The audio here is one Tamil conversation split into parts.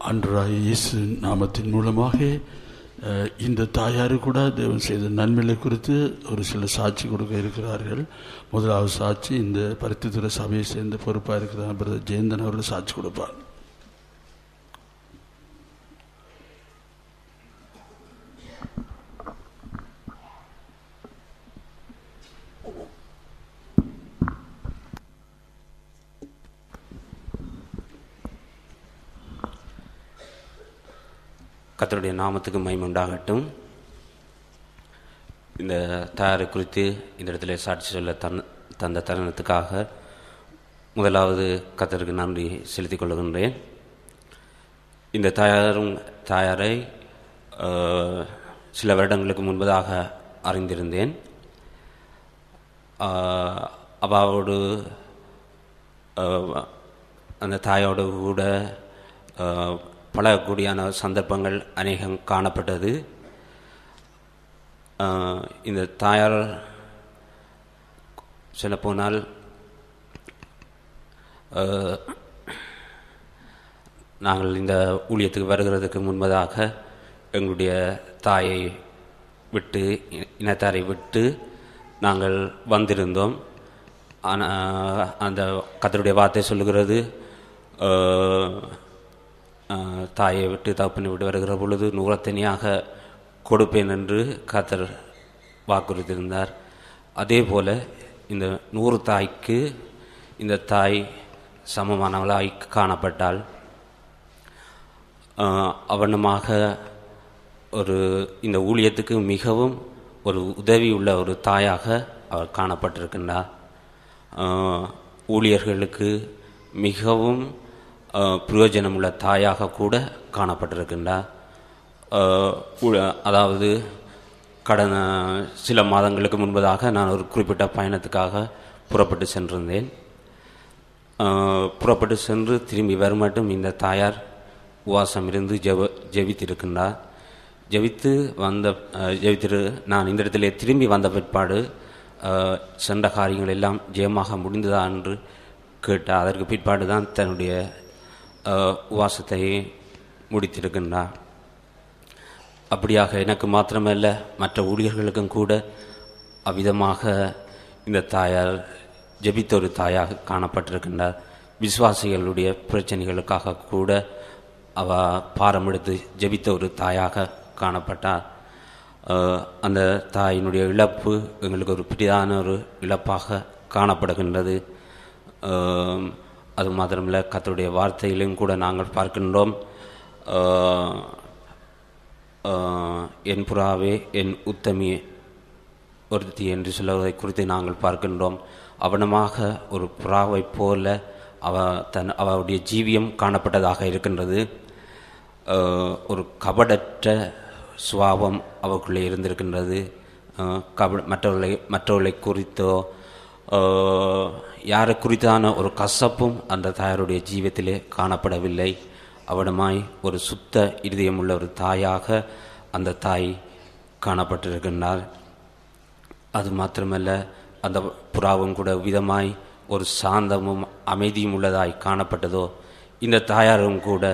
ஆண்டவராகிய இயேசு நாமத்தின் மூலமாக இந்த தாயாரு கூட தேவன் செய்த நன்மைகளை குறித்து ஒரு சில சாட்சி கொடுக்க இருக்கிறார்கள். முதலாவது சாட்சி இந்த பருத்தித்துறை சபையை சேர்ந்த பொறுப்பாக இருக்கிற பிரதர் ஜெயந்தன் அவர்கள் சாட்சி கொடுப்பார். கர்த்தருடைய நாமத்துக்கு மகிமை உண்டாகட்டும். இந்த தாயாரை குறித்து இந்த இடத்துல சாட்சி சொல்ல தந்த தருணத்துக்காக முதலாவது கர்த்தருக்கு நன்றி செலுத்திக் கொள்கின்றேன். இந்த தாயாரை சில வருடங்களுக்கு முன்பதாக அறிந்திருந்தேன். அவாவோடு அந்த தாயோடு கூட பழகக்கூடியான சந்தர்ப்பங்கள் அநேகம் காணப்பட்டது. இந்த தாயார் சொல்லப்போனால் நாங்கள் இந்த ஊழியத்துக்கு வருகிறதுக்கு முன்பதாக எங்களுடைய தாயை விட்டு இனத்தாரை விட்டு நாங்கள் வந்திருந்தோம். ஆனால் அந்த கர்த்தருடைய வார்த்தை சொல்லுகிறது, தாயை விட்டு தகப்பனை விட்டு வருகிற பொழுது நூறத்தனியாக கொடுப்பேன் என்று கர்த்தர் வாக்குறுத்தியிருந்தார். அதே போல் இந்த 100 தாய்க்கு இந்த தாய் சமமானவளாய் காணப்பட்டால் அவனமாக இந்த ஊழியத்துக்கு மிகவும் ஒரு உதவி உள்ள ஒரு தாயாக அவர் காணப்பட்டிருக்கின்றார். ஊழியர்களுக்கு மிகவும் பிரயோஜனமுள்ள தாயாக கூட காணப்பட்டிருக்கின்றார். அதாவது கடந்த சில மாதங்களுக்கு முன்பதாக நான் ஒரு குறிப்பிட்ட பயணத்துக்காக புறப்பட்டு சென்றிருந்தேன். புறப்பட்டு சென்று திரும்பி வரும் மட்டும் இந்த தாயார் உபவாசம் இருந்து ஜெபித்திருக்கின்றார். ஜெபித்திரு நான் இந்த இடத்துல திரும்பி வந்த பிற்பாடு சென்ற காரியங்கள் எல்லாம் ஜெயமாக முடிந்ததா என்று கேட்டால் அதற்கு பிற்பாடு தான் தன்னுடைய உபவாசத்தை முடித்திருக்கின்றார். அப்படியாக எனக்கு மாத்திரமல்ல மற்ற ஊழியர்களுக்கும் கூட அவ்விதமாக இந்த தாயார் ஜெபித்த ஒரு தாயாக காணப்பட்டிருக்கின்றார். விசுவாசிகளுடைய பிரச்சனைகளுக்காக கூட அவ பாரம் எடுத்து ஜெபித்த ஒரு தாயாக காணப்பட்டார். அந்த தாயினுடைய இழப்பு எங்களுக்கு ஒரு பிரிதான ஒரு இழப்பாக காணப்படுகின்றது. அது மாத்திரமில்லை, கர்த்தருடைய வார்த்தையிலும் கூட நாங்கள் பார்க்கின்றோம், என் புறாவே என் உத்தமி ஒருத்தி என்று சொல்வதை குறித்து நாங்கள் பார்க்கின்றோம். அவனமாக ஒரு புறாவை போல அவருடைய ஜீவியம் காணப்பட்டதாக இருக்கின்றது. ஒரு கபடற்ற சுபாவம் அவருக்குள்ளே இருந்திருக்கின்றது. மற்றவர்களை குறித்தோ யாரை குறித்தான ஒரு கசப்பும் அந்த தாயாருடைய ஜீவியத்திலே காணப்படவில்லை. அவனமாய் ஒரு சுத்த இருதயமுள்ள ஒரு தாயாக அந்த தாய் காணப்பட்டிருக்கின்றார். அது மாத்திரமல்ல, அந்த புறாவும் கூட விதமாய் ஒரு சாந்தமும் அமைதியும் உள்ளதாய் காணப்பட்டதோ, இந்த தாயாரும் கூட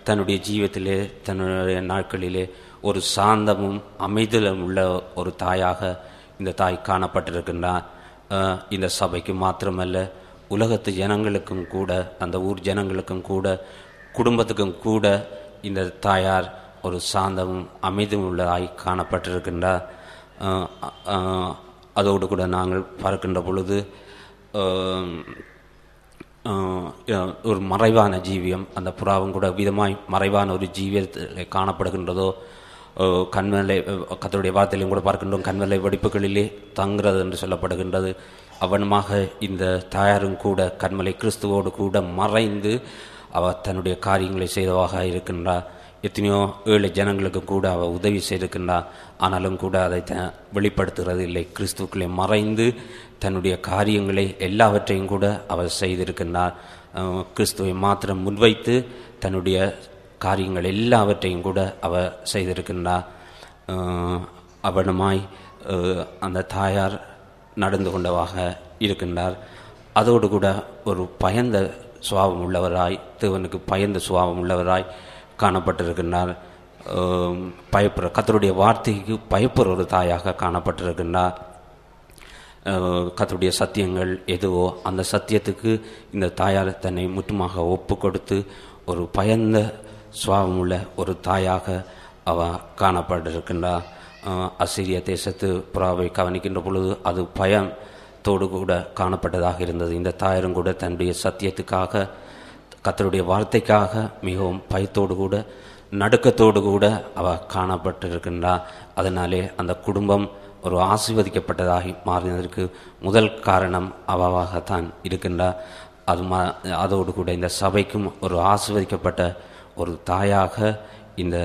தன்னுடைய ஜீவியத்திலே தன்னுடைய நாட்களிலே ஒரு சாந்தமும் அமைதியும் உள்ள ஒரு தாயாக இந்த தாய் காணப்பட்டிருக்கின்றார். இந்த சபைக்கு மாத்திரமல்ல, உலகத்து ஜனங்களுக்கும் கூட, அந்த ஊர் ஜனங்களுக்கும் கூட, குடும்பத்துக்கும் கூட இந்த தாயார் ஒரு சாந்தமும் அமைதியும் உள்ளதாய் காணப்பட்டிருக்கின்றார். அதோடு கூட நாங்கள் பார்க்கின்ற பொழுது ஒரு மறைவான ஜீவியம், அந்த புறாவும் கூட விதமாய் மறைவான ஒரு ஜீவியத்தில் காணப்படுகின்றதோ, கண்மலை கர்த்தருடைய வார்த்தையிலும் கூட பார்க்கின்றோம், கண்மலை வெடிப்புகளிலே தங்குறது என்று சொல்லப்படுகின்றது. அவனுமாக இந்த தாயாரும் கூட கண்மலை கிறிஸ்துவோடு கூட மறைந்து அவர் தன்னுடைய காரியங்களை செய்தவாக இருக்கின்றார். எத்தனையோ ஏழை ஜனங்களுக்கு கூட அவர் உதவி செய்திருக்கின்றார். ஆனாலும் கூட அதை வெளிப்படுத்துகிறது இல்லை. கிறிஸ்துக்களை மறைந்து தன்னுடைய காரியங்களை எல்லாவற்றையும் கூட அவர் செய்திருக்கின்றார். கிறிஸ்துவை மாத்திரம் முன்வைத்து தன்னுடைய காரியங்கள் எல்லாவற்றையும் கூட அவர் செய்திருக்கின்றார். அவனுமாய் அந்த தாயார் நடந்து கொண்டவாக இருக்கின்றார். அதோடு கூட ஒரு பயந்த சுபாவம் உள்ளவராய், தேவனுக்கு பயந்த சுபாவம் உள்ளவராய் காணப்பட்டிருக்கின்றார். பயப்படுற கர்த்தருடைய வார்த்தைக்கு பயப்படுற ஒரு தாயாக காணப்பட்டிருக்கின்றார். கர்த்தருடைய சத்தியங்கள் எதுவோ அந்த சத்தியத்துக்கு இந்த தாயார் தன்னை முற்றுமாக ஒப்பு கொடுத்து ஒரு பயந்த சுவாபமுள்ள ஒரு தாயாக அவ காணப்பட்டிருக்கின்றார். அசீரிய தேசத்து புறாவை கவனிக்கின்ற பொழுது அது பயத்தோடு கூட காணப்பட்டதாக இருந்தது. இந்த தாயாரும் கூட தன்னுடைய சத்தியத்துக்காக கர்த்தருடைய வார்த்தைக்காக மிகவும் பயத்தோடு கூட நடுக்கத்தோடு கூட அவ காணப்பட்டிருக்கின்றார். அதனாலே அந்த குடும்பம் ஒரு ஆசீர்வதிக்கப்பட்டதாகி மாறினதற்கு முதல் காரணம் அவாகத்தான் இருக்கின்றார். அதோடு கூட இந்த சபைக்கும் ஒரு ஆசீர்வதிக்கப்பட்ட ஒரு தாயாக இந்த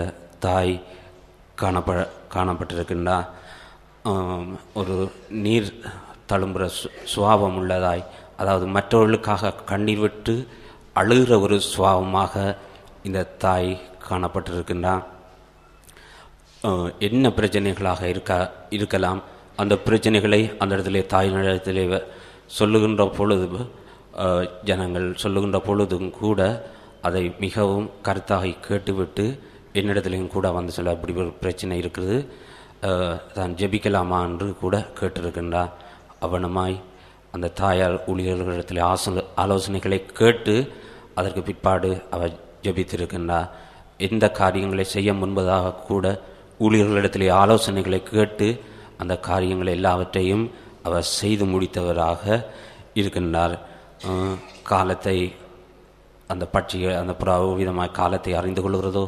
தாய் காணப்பட்டிருக்கின்றார். ஒரு நீர் தழும்புற சுவாபம் உள்ளதாய், அதாவது மற்றவர்களுக்காக கண்ணீர் விட்டு அழுகிற ஒரு சுவாபமாக இந்த தாய் காணப்பட்டிருக்கின்றார். என்ன பிரச்சனைகளாக இருக்கலாம், அந்த பிரச்சனைகளை அந்த இடத்திலே தாயினிடத்திலே சொல்லுகின்ற பொழுது ஜனங்கள் சொல்லுகின்ற பொழுதும் கூட அதை மிகவும் கருத்தாகி கேட்டுவிட்டு என்னிடத்திலையும் கூட வந்து சொல்ல அப்படி ஒரு பிரச்சனை இருக்குது, தான் ஜெபிக்கலாமா என்று கூட கேட்டிருக்கின்றார். அவனமாய் அந்த தாயார் ஊழியர்களிடத்தில் ஆலோசனைகளை கேட்டு அதற்கு பிற்பாடு அவர் ஜெபித்திருக்கின்றார். எந்த காரியங்களை செய்ய முன்பதாக கூட ஊழியர்களிடத்திலே ஆலோசனைகளை கேட்டு அந்த காரியங்களை எல்லாவற்றையும் அவர் செய்து முடித்தவராக இருக்கின்றார். காலத்தை அந்த பட்சிய அந்த விதமாக காலத்தை அறிந்து கொள்கிறதோ,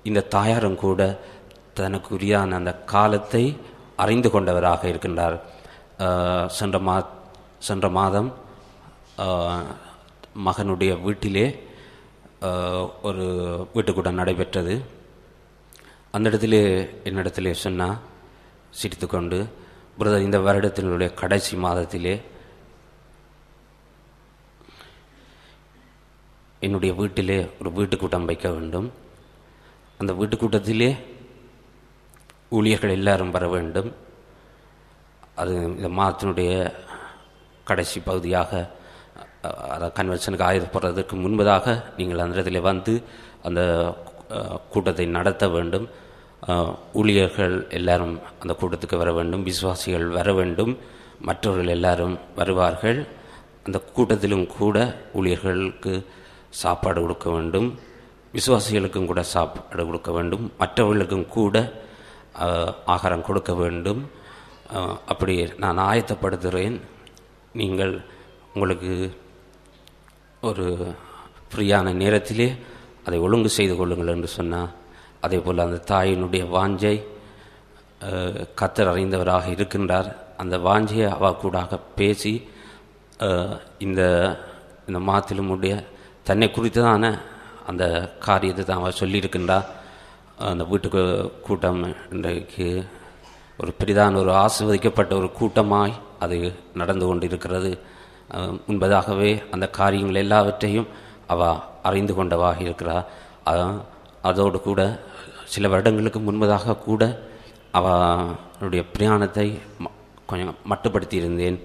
இந்த தாயாரும் கூட தனக்குரியான அந்த காலத்தை அறிந்து கொண்டவராக இருக்கின்றார். சென்ற மாதம் மகனுடைய வீட்டிலே ஒரு வீட்டுக்கூட்டம் நடைபெற்றது. அந்த இடத்திலே என்னிடத்திலே சொன்னால் சிரித்து கொண்டு, பிரதர், இந்த வருடத்தினுடைய கடைசி மாதத்திலே என்னுடைய வீட்டிலே ஒரு வீட்டுக்கூட்டம் வைக்க வேண்டும். அந்த வீட்டுக்கூட்டத்திலே ஊழியர்கள் எல்லாரும் வர வேண்டும். அது இந்த மாதத்தினுடைய கடைசி பகுதியாக, அதை கன்வென்ஷனுக்கு ஆயத்தப்படுறதுக்கு முன்பதாக நீங்கள் அந்த இடத்துல வந்து அந்த கூட்டத்தை நடத்த வேண்டும். ஊழியர்கள் எல்லாரும் அந்த கூட்டத்துக்கு வர வேண்டும், விசுவாசிகள் வர வேண்டும், மற்றவர்கள் எல்லாரும் வருவார்கள். அந்த கூட்டத்திலும் கூட ஊழியர்களுக்கு சாப்பாடு கொடுக்க வேண்டும், விசுவாசிகளுக்கும் கூட சாப்பாடு கொடுக்க வேண்டும், மற்றவர்களுக்கும் கூட ஆகாரம் கொடுக்க வேண்டும். அப்படி நான் ஆயத்தப்படுத்துகிறேன். நீங்கள் உங்களுக்கு ஒரு ஃப்ரீயான நேரத்திலே அதை ஒழுங்கு செய்து கொள்ளுங்கள் என்று சொன்னார். அதே போல் அந்த தாயினுடைய வாஞ்சை கர்த்தர் அறிந்தவராக இருக்கின்றார். அந்த வாஞ்சையை அவ கூடாக பேசி இந்த மாதத்திலுமுடைய தன்னை குறித்ததான அந்த காரியத்தை தான் அவர் சொல்லியிருக்கின்றார். அந்த வீட்டுக்கு கூட்டம் இன்றைக்கு ஒரு பெரிதான ஒரு ஆசீர்வதிக்கப்பட்ட ஒரு கூட்டமாய் அது நடந்து கொண்டிருக்கிறது. முன்பதாகவே அந்த காரியங்கள் எல்லாவற்றையும் அவ அறிந்து கொண்டவாக இருக்கிறார். அதோடு கூட சில வருடங்களுக்கு முன்பதாக கூட அவனுடைய பிரயாணத்தை கொஞ்சம் மட்டுப்படுத்தி இருந்தேன்.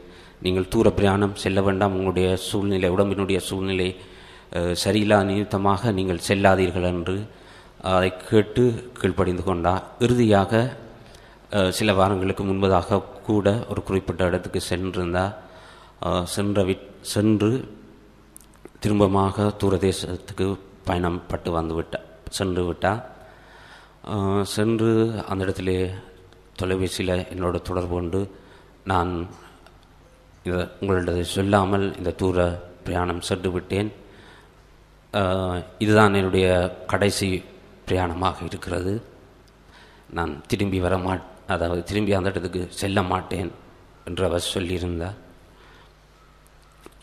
நீங்கள் தூர பிரயாணம் செல்ல வேண்டாம், உங்களுடைய சூழ்நிலை, உடம்பினுடைய சூழ்நிலை சரியில்லாத நிமித்தமாக நீங்கள் செல்லாதீர்கள் என்று அதை கேட்டு கீழ்ப்படிந்து கொண்டார். இறுதியாக சில வாரங்களுக்கு முன்பதாக கூட ஒரு குறிப்பிட்ட இடத்துக்கு சென்றிருந்தார். சென்று திரும்பமாக தூரதேசத்துக்கு பயணம் பட்டு சென்று விட்டார். சென்று அந்த இடத்திலே தொலைபேசியில் என்னோட தொடர்பு கொண்டு, நான் உங்களிடத்தை சொல்லாமல் இந்த தூர பிரயாணம் சென்று விட்டேன், இதுதான் என்னுடைய கடைசி பிரயாணமாக இருக்கிறது, நான் திரும்பி அதாவது திரும்பி அந்த இடத்துக்கு செல்ல மாட்டேன் என்று அவர் சொல்லியிருந்தார்.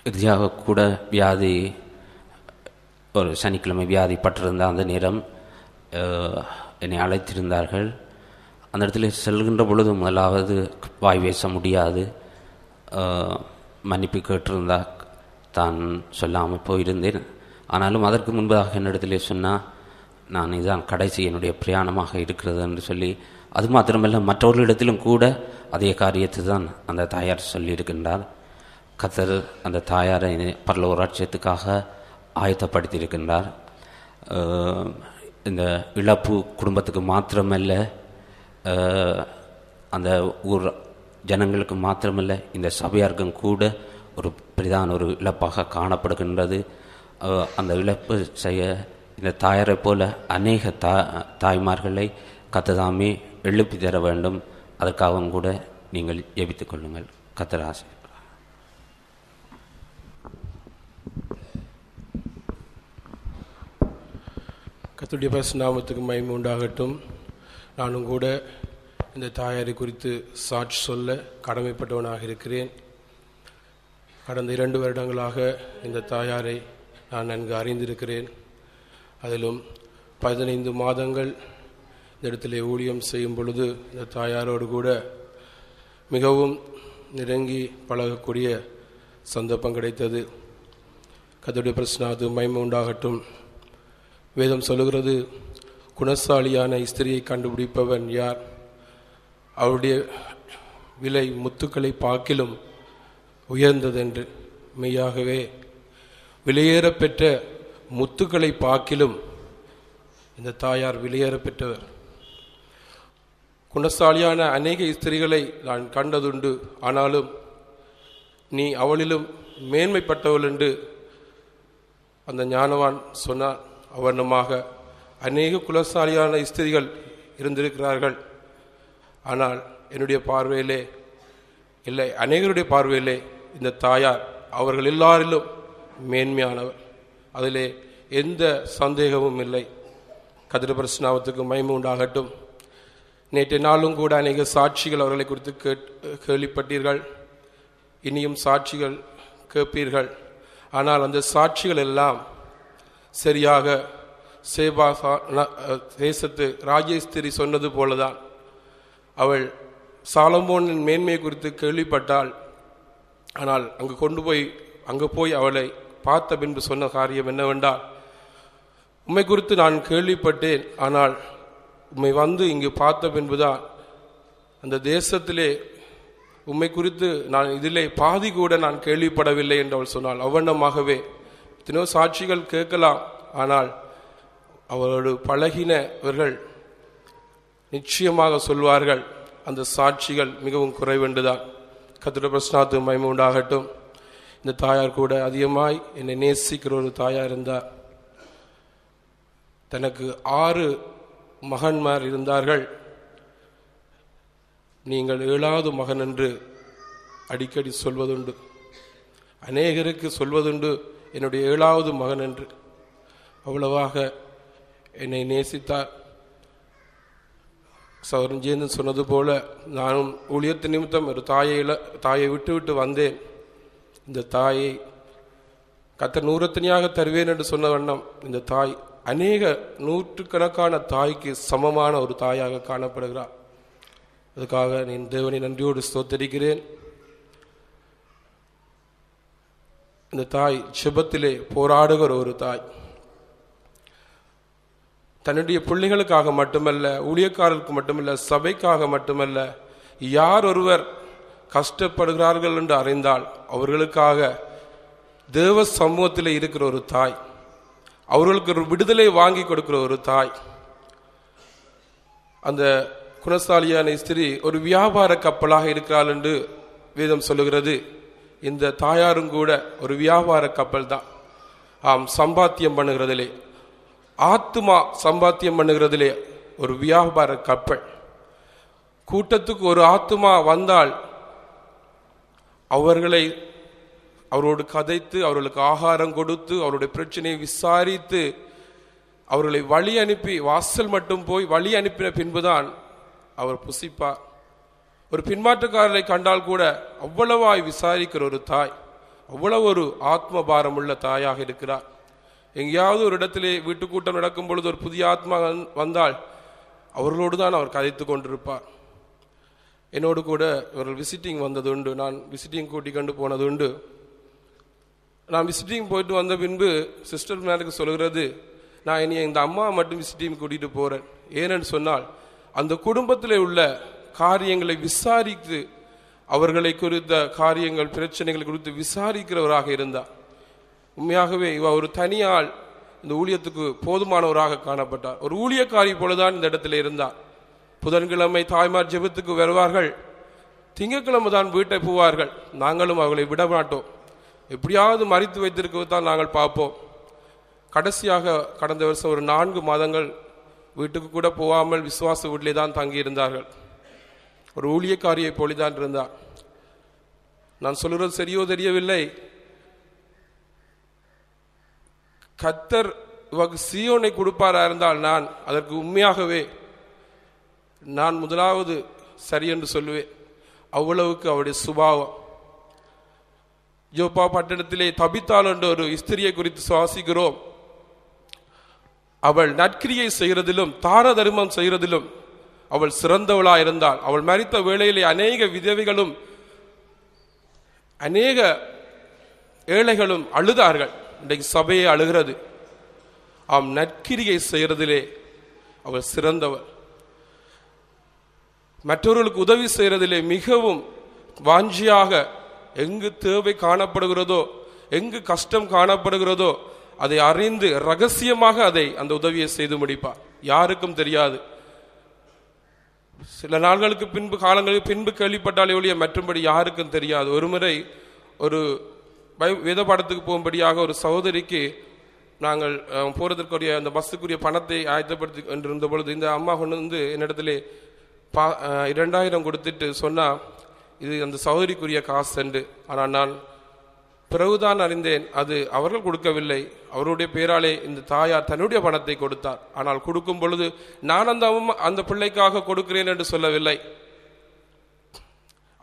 இறுதியாக கூட வியாதி, ஒரு சனிக்கிழமை வியாதி பட்டிருந்த அந்த நேரம் என்னை அழைத்திருந்தார்கள். அந்த இடத்துல செல்கின்ற பொழுது முதலாவது வாய் பேச முடியாது, மன்னிப்பு கேட்டிருந்தால் தான் சொல்லாமல் போயிருந்தேன். ஆனாலும் அதற்கு முன்பதாக என்னிடத்திலே சொன்னால், நான் இதுதான் கடைசி என்னுடைய பிரயாணமாக இருக்கிறது என்று சொல்லி, அது மாத்திரமல்ல மற்றவர்களிடத்திலும் கூட அதே காரியத்தை தான் அந்த தாயார் சொல்லியிருக்கின்றார். கர்த்தர் அந்த தாயாரை பரலோக ராஜ்யத்துக்காக ஆயத்தப்படுத்தியிருக்கின்றார். இந்த இழப்பு குடும்பத்துக்கு மாத்திரமல்ல, அந்த ஊர் ஜனங்களுக்கு மாத்திரமல்ல, இந்த சபையாருக்கும் கூட ஒரு பிரதான ஒரு இழப்பாக காணப்படுகின்றது. அந்த இழப்பு செய்ய இந்த தாயாரை போல அநேக தாய்மார்களை கத்ததாமே எழுப்பி தர வேண்டும். அதற்காகவும் கூட நீங்கள் ஜெபித்துக் கொள்ளுங்கள். கர்த்தர் ஆசீர்வதிப்பார். கர்த்தருடைய பரிசுத்த நாமத்துக்கு மகிமை உண்டாகட்டும். நானும் கூட இந்த தாயாரை குறித்து சாட்சி சொல்ல கடமைப்பட்டவனாக இருக்கிறேன். கடந்த 2 வருடங்களாக இந்த தாயாரை நான் நன்கு அறிந்திருக்கிறேன். அதிலும் 15 மாதங்கள் இந்த இடத்திலே ஊழியம் செய்யும் பொழுது இந்த தாயாரோடு கூட மிகவும் நெருங்கி பழகக்கூடிய சந்தர்ப்பம் கிடைத்தது. கர்த்தருடைய பரிசுத்த நாமத்துக்கு மகிமை உண்டாகட்டும். வேதம் சொல்லுகிறது, குணசாலியான ஸ்திரியை கண்டுபிடிப்பவன் யார்? அவருடைய விலை முத்துக்களை பார்க்கிலும் உயர்ந்ததென்று. மெய்யாகவே விலையேற பெற்ற முத்துக்களை பார்க்கிலும் இந்த தாயார் விலையேற பெற்றவர். குணசாலியான அநேக ஸ்திரிகளை நான் கண்டதுண்டு. ஆனாலும் நீ அவளிலும் மேன்மைப்பட்டவள் என்று அந்த ஞானவான் சொன்னார். அவர்ணமாக அநேக குலசாலியான ஸ்திரிகள் இருந்திருக்கிறார்கள். ஆனால் என்னுடைய பார்வையிலே இல்லை, அநேகருடைய பார்வையிலே இந்த தாயார் அவர்கள் எல்லாரிலும் மேன்மையானவர். அதிலே எந்த சந்தேகமும் இல்லை. கர்த்தருடைய பரிசுத்த நாமத்துக்கு மகிமை உண்டாகட்டும். நேற்றைய நாளும் கூட அநேக சாட்சிகள் அவர்களை குறித்து கேள்விப்பட்டீர்கள். இனியும் சாட்சிகள் கேட்பீர்கள். ஆனால் அந்த சாட்சிகள் எல்லாம் சரியாக சேபா தேசத்து ராஜேஸ்திரி சொன்னது போலதான். அவள் சாலமோனின் மேன்மையை குறித்து கேள்விப்பட்டாள். ஆனால் அங்கு போய் அவளை பார்த்த பின்பு சொன்ன காரியம் என்னவென்றால், உம்மை குறித்து நான் கேள்விப்பட்டேன், ஆனால் உம்மை வந்து இங்கு பார்த்த பின்புதான் அந்த தேசத்திலே உம்மை குறித்து நான் இதிலே பாதி கூட நான் கேள்விப்படவில்லை என்று அவள் சொன்னாள். அவ்வண்ணமாகவே எத்தனையோ சாட்சிகள் கேட்கலாம், ஆனால் அவரோடு பழகினவர்கள் நிச்சயமாக சொல்வார்கள் அந்த சாட்சிகள் மிகவும் குறைவென்றுதான். கர்த்தருடைய பரிசுத்த நாமத்துக்கு மகிமை உண்டாகட்டும். இந்த தாயார் கூட அதிகமாய் என்னை நேசிக்கிற ஒரு தாயார் இருந்தார். தனக்கு 6 மகன்மார் இருந்தார்கள். நீங்கள் 7வது மகன் என்று அடிக்கடி சொல்வதுண்டு. அநேகருக்கு சொல்வதுண்டு, என்னுடைய 7வது மகன் என்று. அவ்வளவாக என்னை நேசித்தார். சகோதரன் ஜெயந்தன் சொன்னது போல நானும் ஊழியத்து நிமித்தம் ஒரு தாயை விட்டு வந்தேன். இந்த தாயை கர்த்தர் 100 தருவேன் என்று சொன்ன வண்ணம் இந்த தாய் அநேக 100கணக்கான தாய்க்கு சமமான ஒரு தாயாக காணப்படுகிறார். அதுக்காக நான் தேவனை நன்றியோடு ஸ்தோத்தரிக்கிறேன். இந்த தாய் ஜெபத்திலே போராடுகிற ஒரு தாய். தன்னுடைய பிள்ளைகளுக்காக மட்டுமல்ல, ஊழியக்காரருக்கு மட்டுமல்ல, சபைக்காக மட்டுமல்ல, யார் ஒருவர் கஷ்டப்படுகிறார்கள் என்று அறிந்தால் அவர்களுக்காக தேவ சமூகத்தில் இருக்கிற ஒரு தாய், அவர்களுக்கு ஒரு விடுதலை வாங்கி கொடுக்கிற ஒரு தாய். அந்த குணசாலியான ஸ்திரீ ஒரு வியாபார கப்பலாக இருக்கிறாள் என்று வேதம் சொல்லுகிறது. இந்த தாயாரும் கூட ஒரு வியாபார கப்பல் தான். சம்பாத்தியம் பண்ணுகிறதிலே, ஆத்மா சம்பாத்தியம் பண்ணுகிறதிலே ஒரு வியாபார கப்பல். கூட்டத்துக்கு ஒரு ஆத்மா வந்தால் அவரோடு கதைத்து, அவர்களுக்கு ஆகாரம் கொடுத்து, அவருடைய பிரச்சனையை விசாரித்து, அவர்களை வழி அனுப்பி, வாசல் மட்டும் போய் வழி அனுப்பின பின்புதான் அவர் புசிப்பார். ஒரு பின்மாற்றக்காரரை கண்டால் கூட அவ்வளவாய் விசாரிக்கிற ஒரு தாய், அவ்வளவு ஒரு ஆத்ம பாரம் உள்ள தாயாக இருக்கிறார். எங்கேயாவது ஒரு இடத்திலே வீட்டு கூட்டம் நடக்கும் பொழுது ஒரு புதிய ஆத்மா வந்தால் அவர்களோடு தான் அவர் கதைத்து கொண்டிருப்பார். என்னோடு கூட இவர்கள் விசிட்டிங் வந்தது உண்டு. நான் விசிட்டிங் கூட்டி கொண்டு போனது உண்டு. நான் விசிட்டிங் போயிட்டு வந்த பின்பு சிஸ்டர் மேனுக்கு சொல்கிறது, நான் இனி இந்த அம்மா மட்டும் விசிட்டிங் கூட்டிகிட்டு போகிறேன். ஏனென்று சொன்னால் அந்த குடும்பத்தில் உள்ள காரியங்களை விசாரித்து, அவர்களை குறித்த காரியங்கள் பிரச்சனைகள் குறித்து விசாரிக்கிறவராக இருந்தார். உண்மையாகவே இவ ஒரு தனியாள் இந்த ஊழியத்துக்கு போதுமானவராக காணப்பட்டார். ஒரு ஊழியக்காரி போலதான் இந்த இடத்துல இருந்தார். புதன்கிழமை தாய்மார் ஜெபத்துக்கு வருவார்கள், திங்கட்கிழமை தான் வீட்டை போவார்கள். நாங்களும் அவர்களை விட மாட்டோம், எப்படியாவது மறித்து வைத்திருக்கதான் நாங்கள் பார்ப்போம். கடைசியாக கடந்த வருஷம் ஒரு 4 மாதங்கள் வீட்டுக்கு கூட போகாமல் விசுவாச வீட்டிலே தான் தங்கியிருந்தார்கள். ஒரு ஊழியக்காரியை போலிதான் இருந்தார். நான் சொல்கிறது சரியோ தெரியவில்லை, கர்த்தர் இவருக்கு சீயோனை கொடுப்பாரா இருந்தால் நான் அதற்கு உண்மையாகவே நான் முதலாவது சரி என்று சொல்லுவேன். அவ்வளவுக்கு அவருடைய சுபாவம். யோப்பா பட்டணத்திலே தபித்தாள் என்ற ஒரு ஸ்திரியை குறித்து சுவாசிக்கிறோம். அவள் நற்கிரியை செய்கிறதிலும் தான தர்மம் செய்கிறதிலும் அவள் சிறந்தவளா இருந்தாள். அவள் மரித்த வேளையிலே அநேக விதவைகளும் அநேக ஏழைகளும் அழுதார்கள். இன்றைக்கு சபையை அழுகிறது. ஆம், நற்கிரியை செய்கிறதிலே அவள் சிறந்தவள். மற்றவர்களுக்கு உதவி செய்கிறதிலே மிகவும் வாஞ்சியாக, எங்கு தேவை காணப்படுகிறதோ, எங்கு கஷ்டம் காணப்படுகிறதோ அதை அறிந்து ரகசியமாக அந்த உதவியை செய்து முடிப்பார். யாருக்கும் தெரியாது. சில நாட்களுக்கு பின்பு, காலங்களுக்கு பின்பு கேள்விப்பட்டாலே ஒழிய மற்றும்படி யாருக்கும் தெரியாது. ஒருமுறை ஒரு வேத பாடத்துக்கு போகும்படியாக ஒரு சகோதரிக்கு நாங்கள் போறதற்குரிய அந்த பஸ்ஸுக்குரிய பணத்தை ஆயத்தப்படுத்தி கொண்டிருந்த பொழுது இந்த அம்மா கொண்டு வந்து என்னிடத்திலே 2000 கொடுத்துட்டு சொன்னா, இது அந்த சகோதரிக்குரிய காசு என்று. ஆனால் நான் பிறகுதான் அறிந்தேன், அது அவர்கள் கொடுக்கவில்லை, அவருடைய பேராலே இந்த தாயார் தன்னுடைய பணத்தை கொடுத்தார். ஆனால் கொடுக்கும் பொழுது நான் அந்த பிள்ளைக்காக கொடுக்கிறேன் என்று சொல்லவில்லை,